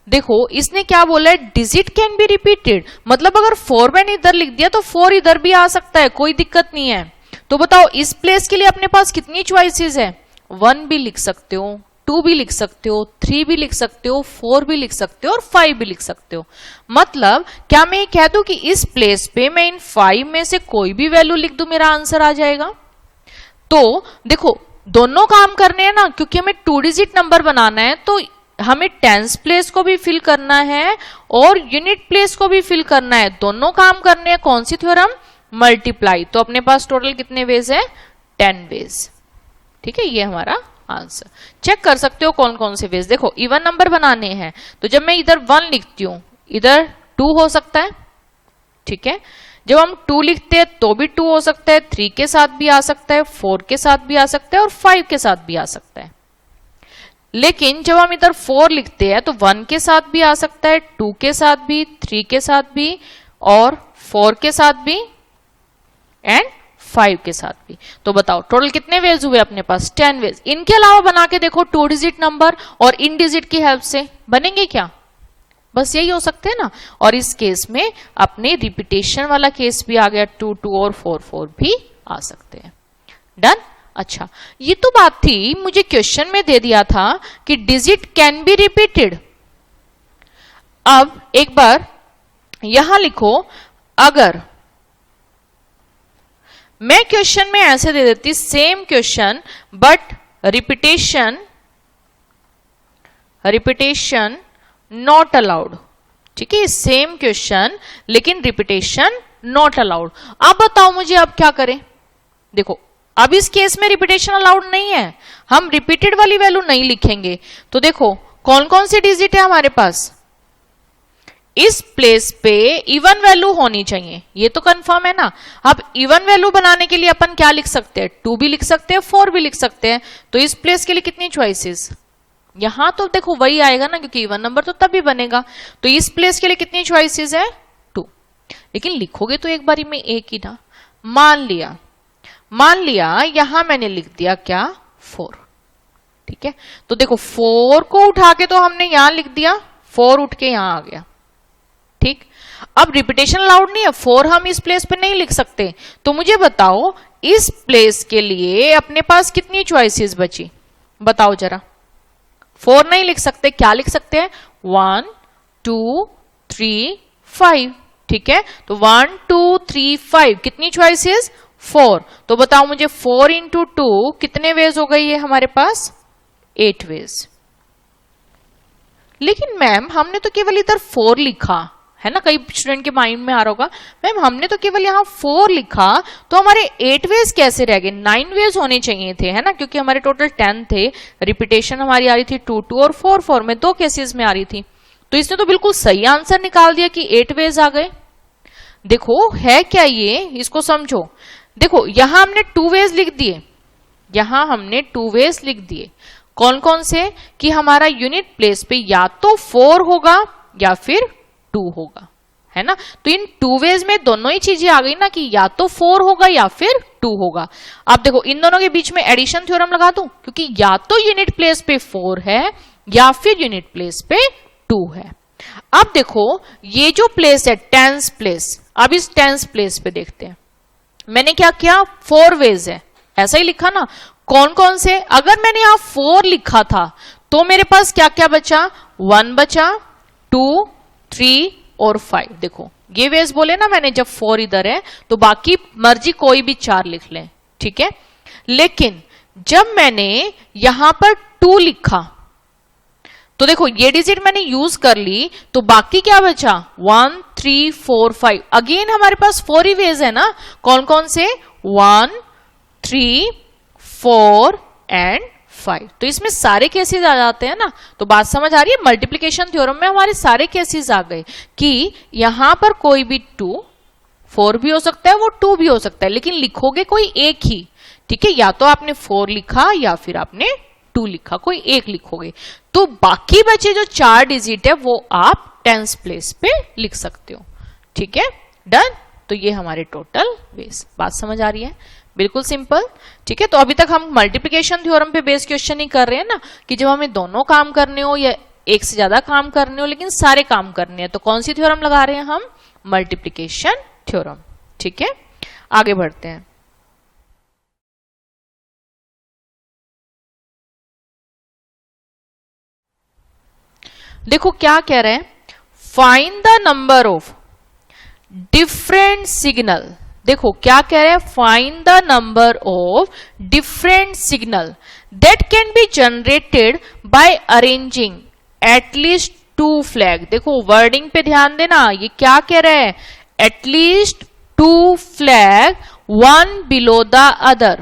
देखो इसने क्या बोला है, डिजिट कैन बी रिपीटेड, मतलब अगर 4 मैंने इधर लिख दिया तो 4 इधर भी आ सकता है, कोई दिक्कत नहीं है। तो बताओ इस प्लेस के लिए अपने पास कितनी चॉइसेस है, 1 भी लिख सकते हो, 2 भी लिख सकते हो, 3 भी लिख सकते हो, 4 भी लिख सकते हो और 5 भी लिख सकते हो। मतलब क्या मैं ये कह दूं कि इस प्लेस पे मैं इन 5 में से कोई भी वैल्यू लिख दूं, मेरा आंसर आ जाएगा। तो देखो दोनों काम करने हैं ना, क्योंकि हमें 2 डिजिट नंबर बनाना है, तो हमें टेंस प्लेस को भी फिल करना है और यूनिट प्लेस को भी फिल करना है, दोनों काम करने हैं। कौन सी थ्योरम, मल्टीप्लाई। तो अपने पास टोटल कितने वेज है, 10 वेज। ठीक है, ये हमारा आंसर। चेक कर सकते हो कौन कौन से वेज। देखो इवन नंबर बनाने हैं, तो जब मैं इधर 1 लिखती हूं, इधर 2 हो सकता है, ठीक है। जब हम 2 लिखते हैं तो भी 2 हो सकता है, 3 के साथ भी आ सकता है, 4 के साथ भी आ सकता है और 5 के साथ भी आ सकता है। लेकिन जब हम इधर 4 लिखते हैं तो 1 के साथ भी आ सकता है, 2 के साथ भी, 3 के साथ भी और 4 के साथ भी एंड 5 के साथ भी। तो बताओ टोटल कितने वेज हुए अपने पास, 10 वेज। इनके अलावा बना के देखो 2 डिजिट नंबर, और इन डिजिट की हेल्प से बनेंगे क्या, बस यही हो सकते हैं ना। और इस केस में अपने रिपीटेशन वाला केस भी आ गया, 2 2 और 4 4 भी आ सकते हैं। डन। अच्छा ये तो बात थी, मुझे क्वेश्चन में दे दिया था कि डिजिट कैन बी रिपीटेड। अब एक बार यहां लिखो, अगर मैं क्वेश्चन में ऐसे दे देती, same question but repetition not allowed. ठीक है, सेम क्वेश्चन लेकिन रिपीटेशन नॉट अलाउड। अब बताओ मुझे अब क्या करें। देखो अब इस केस में रिपीटेशन अलाउड नहीं है, हम रिपीटेड वाली वैल्यू नहीं लिखेंगे। तो देखो कौन कौन सी डिजिट है हमारे पास, इस प्लेस पे इवन वैल्यू होनी चाहिए, ये तो कंफर्म है ना। अब इवन वैल्यू बनाने के लिए अपन क्या लिख सकते हैं, 2 भी लिख सकते हैं, 4 भी लिख सकते हैं। तो इस प्लेस के लिए कितनी चॉइसेस, यहां तो देखो वही आएगा ना, क्योंकि इवन नंबर तो तभी बनेगा। तो इस प्लेस के लिए कितनी चॉइसेस है, 2। लेकिन लिखोगे तो एक बारी में एक ही ना। मान लिया यहां मैंने लिख दिया क्या, 4। ठीक है, तो देखो 4 को उठा के तो हमने यहां लिख दिया, 4 उठ के यहां आ गया। ठीक, अब रिपीटेशन अलाउड नहीं है, 4 हम इस प्लेस पे नहीं लिख सकते। तो मुझे बताओ इस प्लेस के लिए अपने पास कितनी चॉइसेस बची, बताओ जरा। 4 नहीं लिख सकते, क्या लिख सकते हैं, 1 2 3 5। ठीक है, तो 1 2 3 5 कितनी चॉइसेस, 4। तो बताओ मुझे 4 इंटू 2 कितने वेज हो गई है हमारे पास, 8 वेज। लेकिन मैम हमने तो केवल इधर 4 लिखा है ना। कई स्टूडेंट के माइंड में आ रहा होगा मैम हमने तो केवल यहाँ 4 लिखा तो हमारे 8 वेज कैसे रह गए, 9 वेज होने चाहिए थे, है ना, क्योंकि हमारे टोटल 10 थे। रिपीटेशन हमारी आ रही थी 2 2 और 4 4 में 2 केसेस में आ रही थी। तो इसने तो बिल्कुल सही आंसर निकाल दिया कि 8 वेज आ गए। देखो है क्या ये, इसको समझो। देखो यहां हमने 2 वेज लिख दिए, यहां हमने 2 वेज लिख दिए। कौन कौन से, कि हमारा यूनिट प्लेस पे या तो 4 होगा या फिर 2 होगा, है ना। तो इन 2 वेज में दोनों ही चीजें आ गई ना, कि या तो 4 होगा या फिर 2 होगा। अब देखो इन दोनों के बीच में एडिशन थ्योरम लगा दूं, क्योंकि या तो यूनिट प्लेस पे 4 है या फिर यूनिट प्लेस पे 2 है। अब देखो ये जो प्लेस है टेंस प्लेस, अब इस टेंस प्लेस पे देखते हैं। मैंने क्या किया, 4 वेज है, ऐसा ही लिखा ना। कौन कौन से, अगर मैंने यहां 4 लिखा था तो मेरे पास क्या क्या बचा, 1 बचा, 2 3 और 5। देखो ये वेज बोले ना मैंने, जब 4 इधर है तो बाकी मर्जी कोई भी 4 लिख लें, ठीक है। लेकिन जब मैंने यहां पर 2 लिखा तो देखो ये डिजिट मैंने यूज कर ली, तो बाकी क्या बचा, 1 3 4 5। अगेन हमारे पास 4 ही वेज है ना। कौन कौन से, 1 3 4 एंड 5। तो इसमें सारे केसेस आ जाते हैं ना। तो बात समझ आ रही है, मल्टीप्लिकेशन थ्योरम में हमारे सारे केसेस आ गए कि यहां पर कोई भी 2, 4 भी हो सकता है, वो 2 भी हो सकता है, लेकिन लिखोगे कोई एक ही, ठीक है। या तो आपने 4 लिखा या फिर आपने 2 लिखा, कोई एक लिखोगे। तो बाकी बचे जो 4 डिजिट है वो आप टेंस प्लेस पे लिख सकते हो, ठीक है। डन। तो ये हमारे टोटल वेज। बात समझ आ रही है, बिल्कुल सिंपल, ठीक है। तो अभी तक हम मल्टीप्लिकेशन थ्योरम पे बेस्ड क्वेश्चन ही कर रहे हैं ना, कि जब हमें दोनों काम करने हो या एक से ज्यादा काम करने हो, लेकिन सारे काम करने हैं, तो कौन सी थ्योरम लगा रहे हैं हम, मल्टीप्लिकेशन थ्योरम, ठीक है। आगे बढ़ते हैं। देखो क्या कह रहे हैं, find the number of different signal. देखो क्या कह रहे हैं, find the number of different signal that can be generated by arranging at least 2 flag. देखो वर्डिंग पे ध्यान देना, ये क्या कह रहे हैं, at least 2 flag one below the other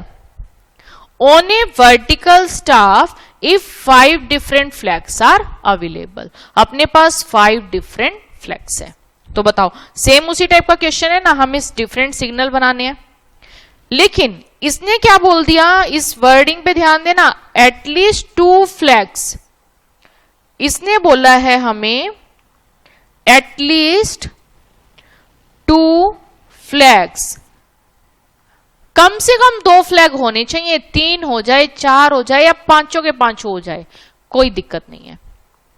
on a vertical staff if 5 different flags are available। अपने पास 5 different flags है। तो बताओ सेम उसी टाइप का क्वेश्चन है ना, हमें डिफरेंट सिग्नल बनाने हैं, लेकिन इसने क्या बोल दिया, इस वर्डिंग पे ध्यान देना, एटलीस्ट 2 फ्लैग्स। इसने बोला है हमें एटलीस्ट 2 फ्लैग्स, कम से कम 2 फ्लैग होने चाहिए, 3 हो जाए, 4 हो जाए या 5 के 5 हो जाए, कोई दिक्कत नहीं है,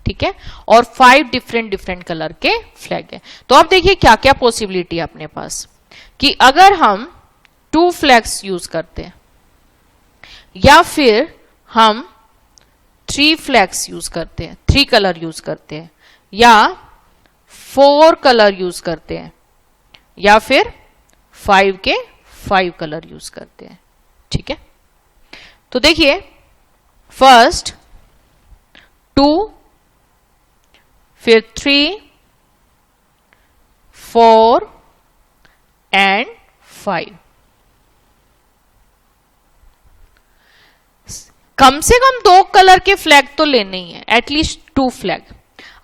ठीक है। और 5 डिफरेंट कलर के फ्लैग है। तो अब देखिए क्या क्या पॉसिबिलिटी है अपने पास, कि अगर हम 2 फ्लैग्स यूज करते हैं या फिर हम 3 फ्लैग्स यूज करते हैं, 3 कलर यूज करते हैं, या 4 कलर यूज करते हैं, या फिर 5 के 5 कलर यूज करते हैं, ठीक है। तो देखिए फर्स्ट 2, फिर 3, 4 एंड 5। कम से कम 2 कलर के फ्लैग तो लेने ही है, एटलीस्ट 2 फ्लैग।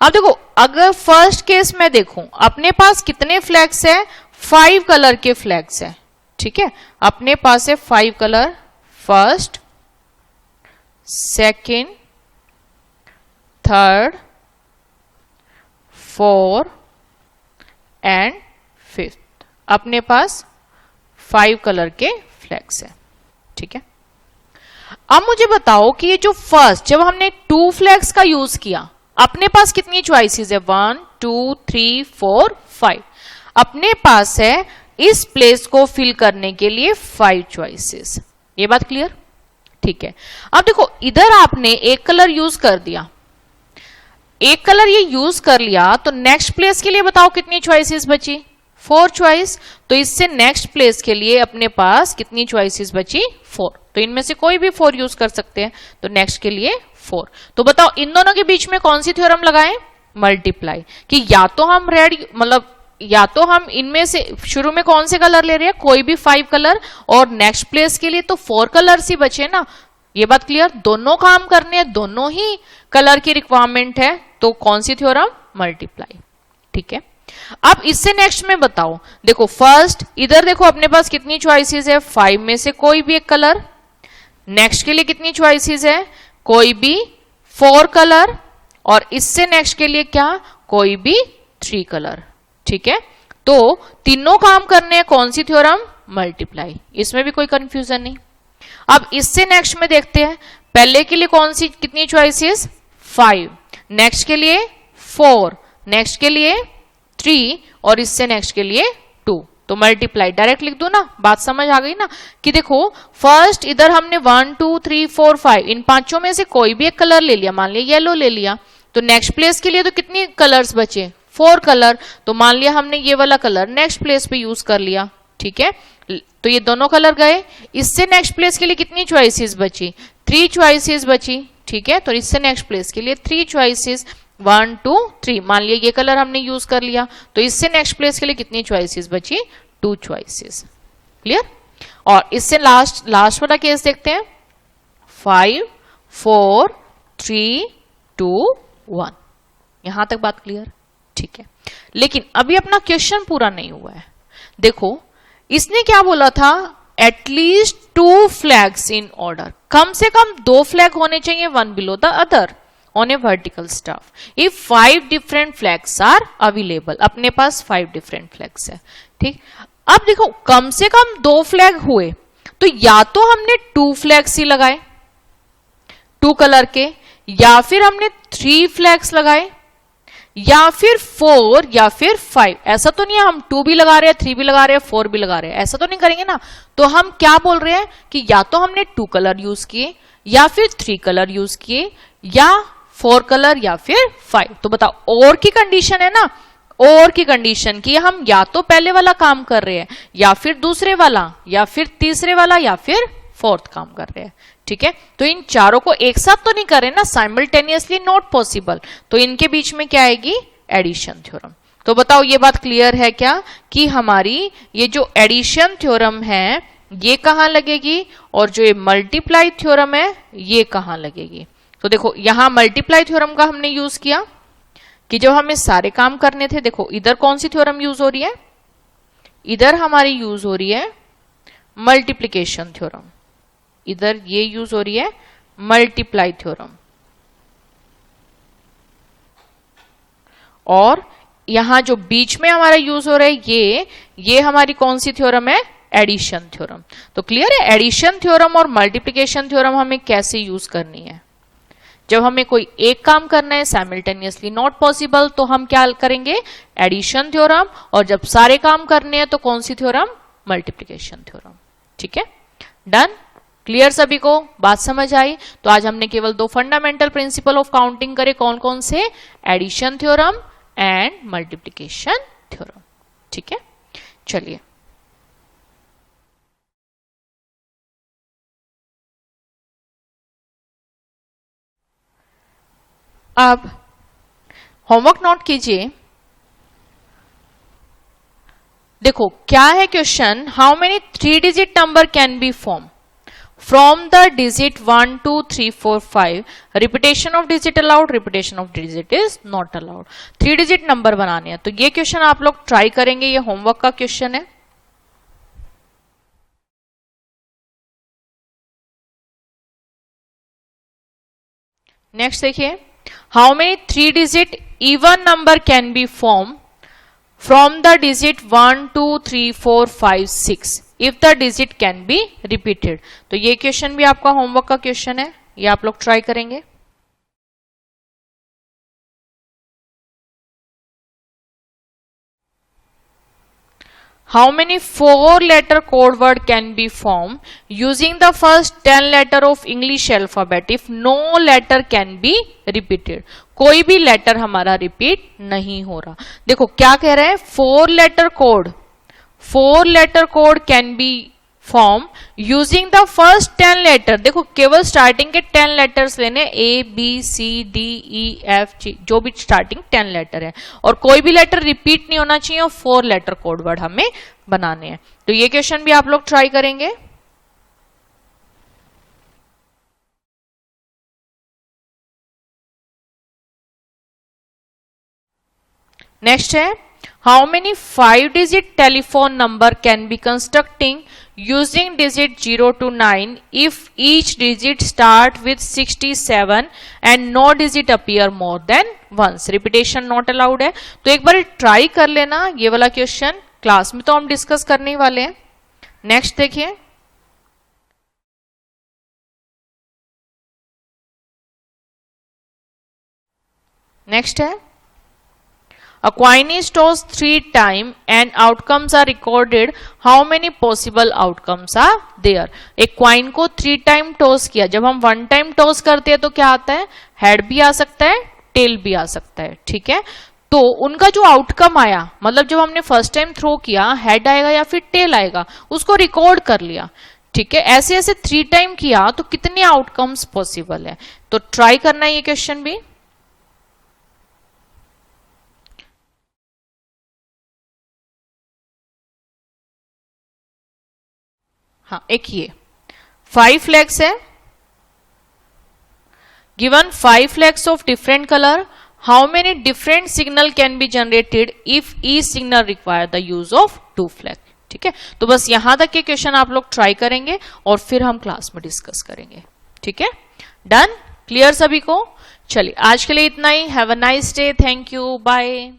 अब देखो अगर फर्स्ट केस में देखूं, अपने पास कितने फ्लैग्स है, 5 कलर के फ्लैग्स है, ठीक है। अपने पास है 5 colour, first, second, third, 4 and 5। अपने पास 5 कलर के फ्लैग्स है, ठीक है। अब मुझे बताओ कि ये जो फर्स्ट, जब हमने 2 फ्लैग्स का यूज किया, अपने पास कितनी चॉइसेस है, 1 2 3 4 5। अपने पास है इस प्लेस को फिल करने के लिए 5 चॉइसेस। ये बात क्लियर, ठीक है। अब देखो इधर आपने एक कलर यूज कर दिया, एक कलर ये यूज कर लिया, तो नेक्स्ट प्लेस के लिए बताओ कितनी चॉइसेस बची, 4 चॉइस। तो इससे नेक्स्ट प्लेस के लिए अपने पास कितनी चॉइसेस बची, 4। तो इनमें से कोई भी 4 यूज कर सकते हैं, तो नेक्स्ट के लिए 4। तो बताओ इन दोनों के बीच में कौन सी थ्योरम लगाएं, मल्टीप्लाई, कि या तो हम रेड मतलब या तो हम इनमें से शुरू में कौन से कलर ले रहे हैं, कोई भी 5 कलर, और नेक्स्ट प्लेस के लिए तो 4 कलर्स ही बचे ना। ये बात क्लियर, दोनों काम करने हैं, दोनों ही कलर की रिक्वायरमेंट है, तो कौन सी थ्योरम, मल्टीप्लाई। ठीक है, अब इससे नेक्स्ट में बताओ, देखो फर्स्ट इधर देखो अपने पास कितनी चॉइसेस है, 5 में से कोई भी एक कलर। नेक्स्ट के लिए कितनी चॉइसेस है, कोई भी 4 कलर, और इससे नेक्स्ट के लिए क्या, कोई भी 3 कलर। ठीक है, तो तीनों काम करने हैं, कौन सी थ्योरम, मल्टीप्लाई। इसमें भी कोई कंफ्यूजन नहीं। अब इससे नेक्स्ट में देखते हैं, पहले के लिए कौन सी कितनी चॉइसेस, 5, नेक्स्ट के लिए 4, नेक्स्ट के लिए 3, और इससे नेक्स्ट के लिए 2। तो मल्टीप्लाई डायरेक्ट लिख दो ना, बात समझ आ गई ना, कि देखो फर्स्ट इधर हमने 1 2 3 4 5 इन पांचों में से कोई भी एक कलर ले लिया, मान लिया येलो ले लिया, तो नेक्स्ट प्लेस के लिए तो कितनी कलर्स बचे, 4 कलर, तो मान लिया हमने ये वाला कलर नेक्स्ट प्लेस पे यूज कर लिया। ठीक है, तो ये दोनों कलर गए। इससे नेक्स्ट प्लेस के लिए कितनी चॉइसेस बची, 3 चॉइसेस बची। ठीक है, तो इससे नेक्स्ट प्लेस के लिए 3 चॉइसेस, 1 2 3, मान लिया ये कलर हमने यूज कर लिया, तो इससे नेक्स्ट प्लेस के लिए कितनी चॉइसेस बची, 2 चॉइसेस। क्लियर, और इससे लास्ट वाला केस देखते हैं, 5 4 3 2 1। यहां तक बात क्लियर। ठीक है, लेकिन अभी अपना क्वेश्चन पूरा नहीं हुआ है। देखो इसने क्या बोला था, एटलीस्ट 2 फ्लैग्स इन ऑर्डर, कम से कम 2 फ्लैग होने चाहिए, 1 below the other on a vertical staff if 5 different flags are available. अपने पास 5 डिफरेंट फ्लैग्स है। ठीक, अब देखो कम से कम 2 फ्लैग हुए, तो या तो हमने 2 फ्लैग्स ही लगाए 2 कलर के, या फिर हमने 3 फ्लैग्स लगाए, या फिर 4 या फिर 5। ऐसा तो नहीं है हम 2 भी लगा रहे हैं, 3 भी लगा रहे हैं, 4 भी लगा रहे हैं, ऐसा तो नहीं करेंगे ना। तो हम क्या बोल रहे हैं कि या तो हमने 2 कलर यूज किए, या फिर 3 कलर यूज किए, या 4 कलर, या फिर 5। तो बताओ और की कंडीशन है ना, और की कंडीशन की हम या तो पहले वाला काम कर रहे हैं, या फिर दूसरे वाला, या फिर तीसरे वाला, या फिर 4th काम कर रहे हैं। ठीक है, तो इन चारों को एक साथ तो नहीं कर रहे ना, साइमल्टेनियसली नॉट पॉसिबल, तो इनके बीच में क्या आएगी, एडिशन थ्योरम। तो बताओ ये बात क्लियर है क्या, कि हमारी ये जो एडिशन थ्योरम है ये कहां लगेगी, और जो ये मल्टीप्लाई थ्योरम है ये कहां लगेगी। तो देखो यहां मल्टीप्लाई थ्योरम का हमने यूज किया कि जब हमें सारे काम करने थे। देखो इधर कौन सी थ्योरम यूज हो रही है, इधर हमारी यूज हो रही है मल्टीप्लिकेशन थ्योरम, इधर ये यूज हो रही है मल्टीप्लाई थ्योरम, और यहां जो बीच में हमारा यूज हो रहा है ये हमारी कौन सी थ्योरम है, एडिशन थ्योरम। तो क्लियर है, एडिशन थ्योरम और मल्टीप्लिकेशन थ्योरम हमें कैसे यूज करनी है। जब हमें कोई एक काम करना है साइमल्टेनियसली नॉट पॉसिबल, तो हम क्या करेंगे, एडिशन थ्योरम, और जब सारे काम करने हैं तो कौन सी थ्योरम, मल्टीप्लिकेशन थ्योरम। ठीक है, डन, क्लियर सभी को, बात समझ आई। तो आज हमने केवल 2 फंडामेंटल प्रिंसिपल ऑफ काउंटिंग करे, कौन कौन से, addition theorem and multiplication theorem. ठीक है, चलिए अब होमवर्क नोट कीजिए। देखो क्या है question, how many 3 digit number can be form from the digit 1 2 3 4 5, repetition of digit allowed, repetition of digit is not allowed. 3 digit number बनाने हैं, तो ये क्वेश्चन आप लोग ट्राई करेंगे, ये होमवर्क का क्वेश्चन है। नेक्स्ट देखिए, how many 3 digit even number can be form from the digit 1 2 3 4 5 6 if the digit can be repeated. तो ये क्वेश्चन भी आपका होमवर्क का क्वेश्चन है, ये आप लोग ट्राई करेंगे। How many 4-letter code word can be formed using the first 10 letter of English alphabet if no letter can be repeated? कोई भी लेटर हमारा रिपीट नहीं हो रहा। देखो क्या कह रहे हैं, 4 letter code can be form using the first 10 letter. देखो केवल स्टार्टिंग के 10 लेटर्स लेने, A B C D E F G, जो भी स्टार्टिंग 10 लेटर है, और कोई भी लेटर रिपीट नहीं होना चाहिए, और 4 लेटर कोड वर्ड हमें बनाने हैं। तो ये क्वेश्चन भी आप लोग ट्राई करेंगे। नेक्स्ट है, how many 5 digit telephone number can be constructing using digit 0 to 9 if each digit start with 67 and no digit appear more than once। repetition not allowed है। तो एक बार ट्राई कर लेना, ये वाला क्वेश्चन क्लास में तो हम डिस्कस करने ही वाले हैं। नेक्स्ट देखिए, नेक्स्ट है, a coin is tossed 3 times and outcomes are recorded, how many possible outcomes are there। एक क्वाइन को 3 टाइम टॉस किया, जब हम 1 टाइम टॉस करते हैं तो क्या आता है, हेड भी आ सकता है, टेल भी आ सकता है, ठीक है। तो उनका जो आउटकम आया, मतलब जब हमने फर्स्ट टाइम थ्रो किया हेड आएगा या फिर टेल आएगा, उसको रिकॉर्ड कर लिया, ठीक है। ऐसे ऐसे 3 टाइम किया तो कितने आउटकम्स पॉसिबल है, तो ट्राई करना है ये क्वेश्चन भी। हाँ, एक ये 5 flags है, given 5 flags of different color, how many different signal can be generated if each signal require the use of 2 flag। ठीक है, तो बस यहां तक के क्वेश्चन आप लोग ट्राई करेंगे और फिर हम क्लास में डिस्कस करेंगे। ठीक है, डन, क्लियर सभी को। चलिए आज के लिए इतना ही। Have a nice day, thank you, bye.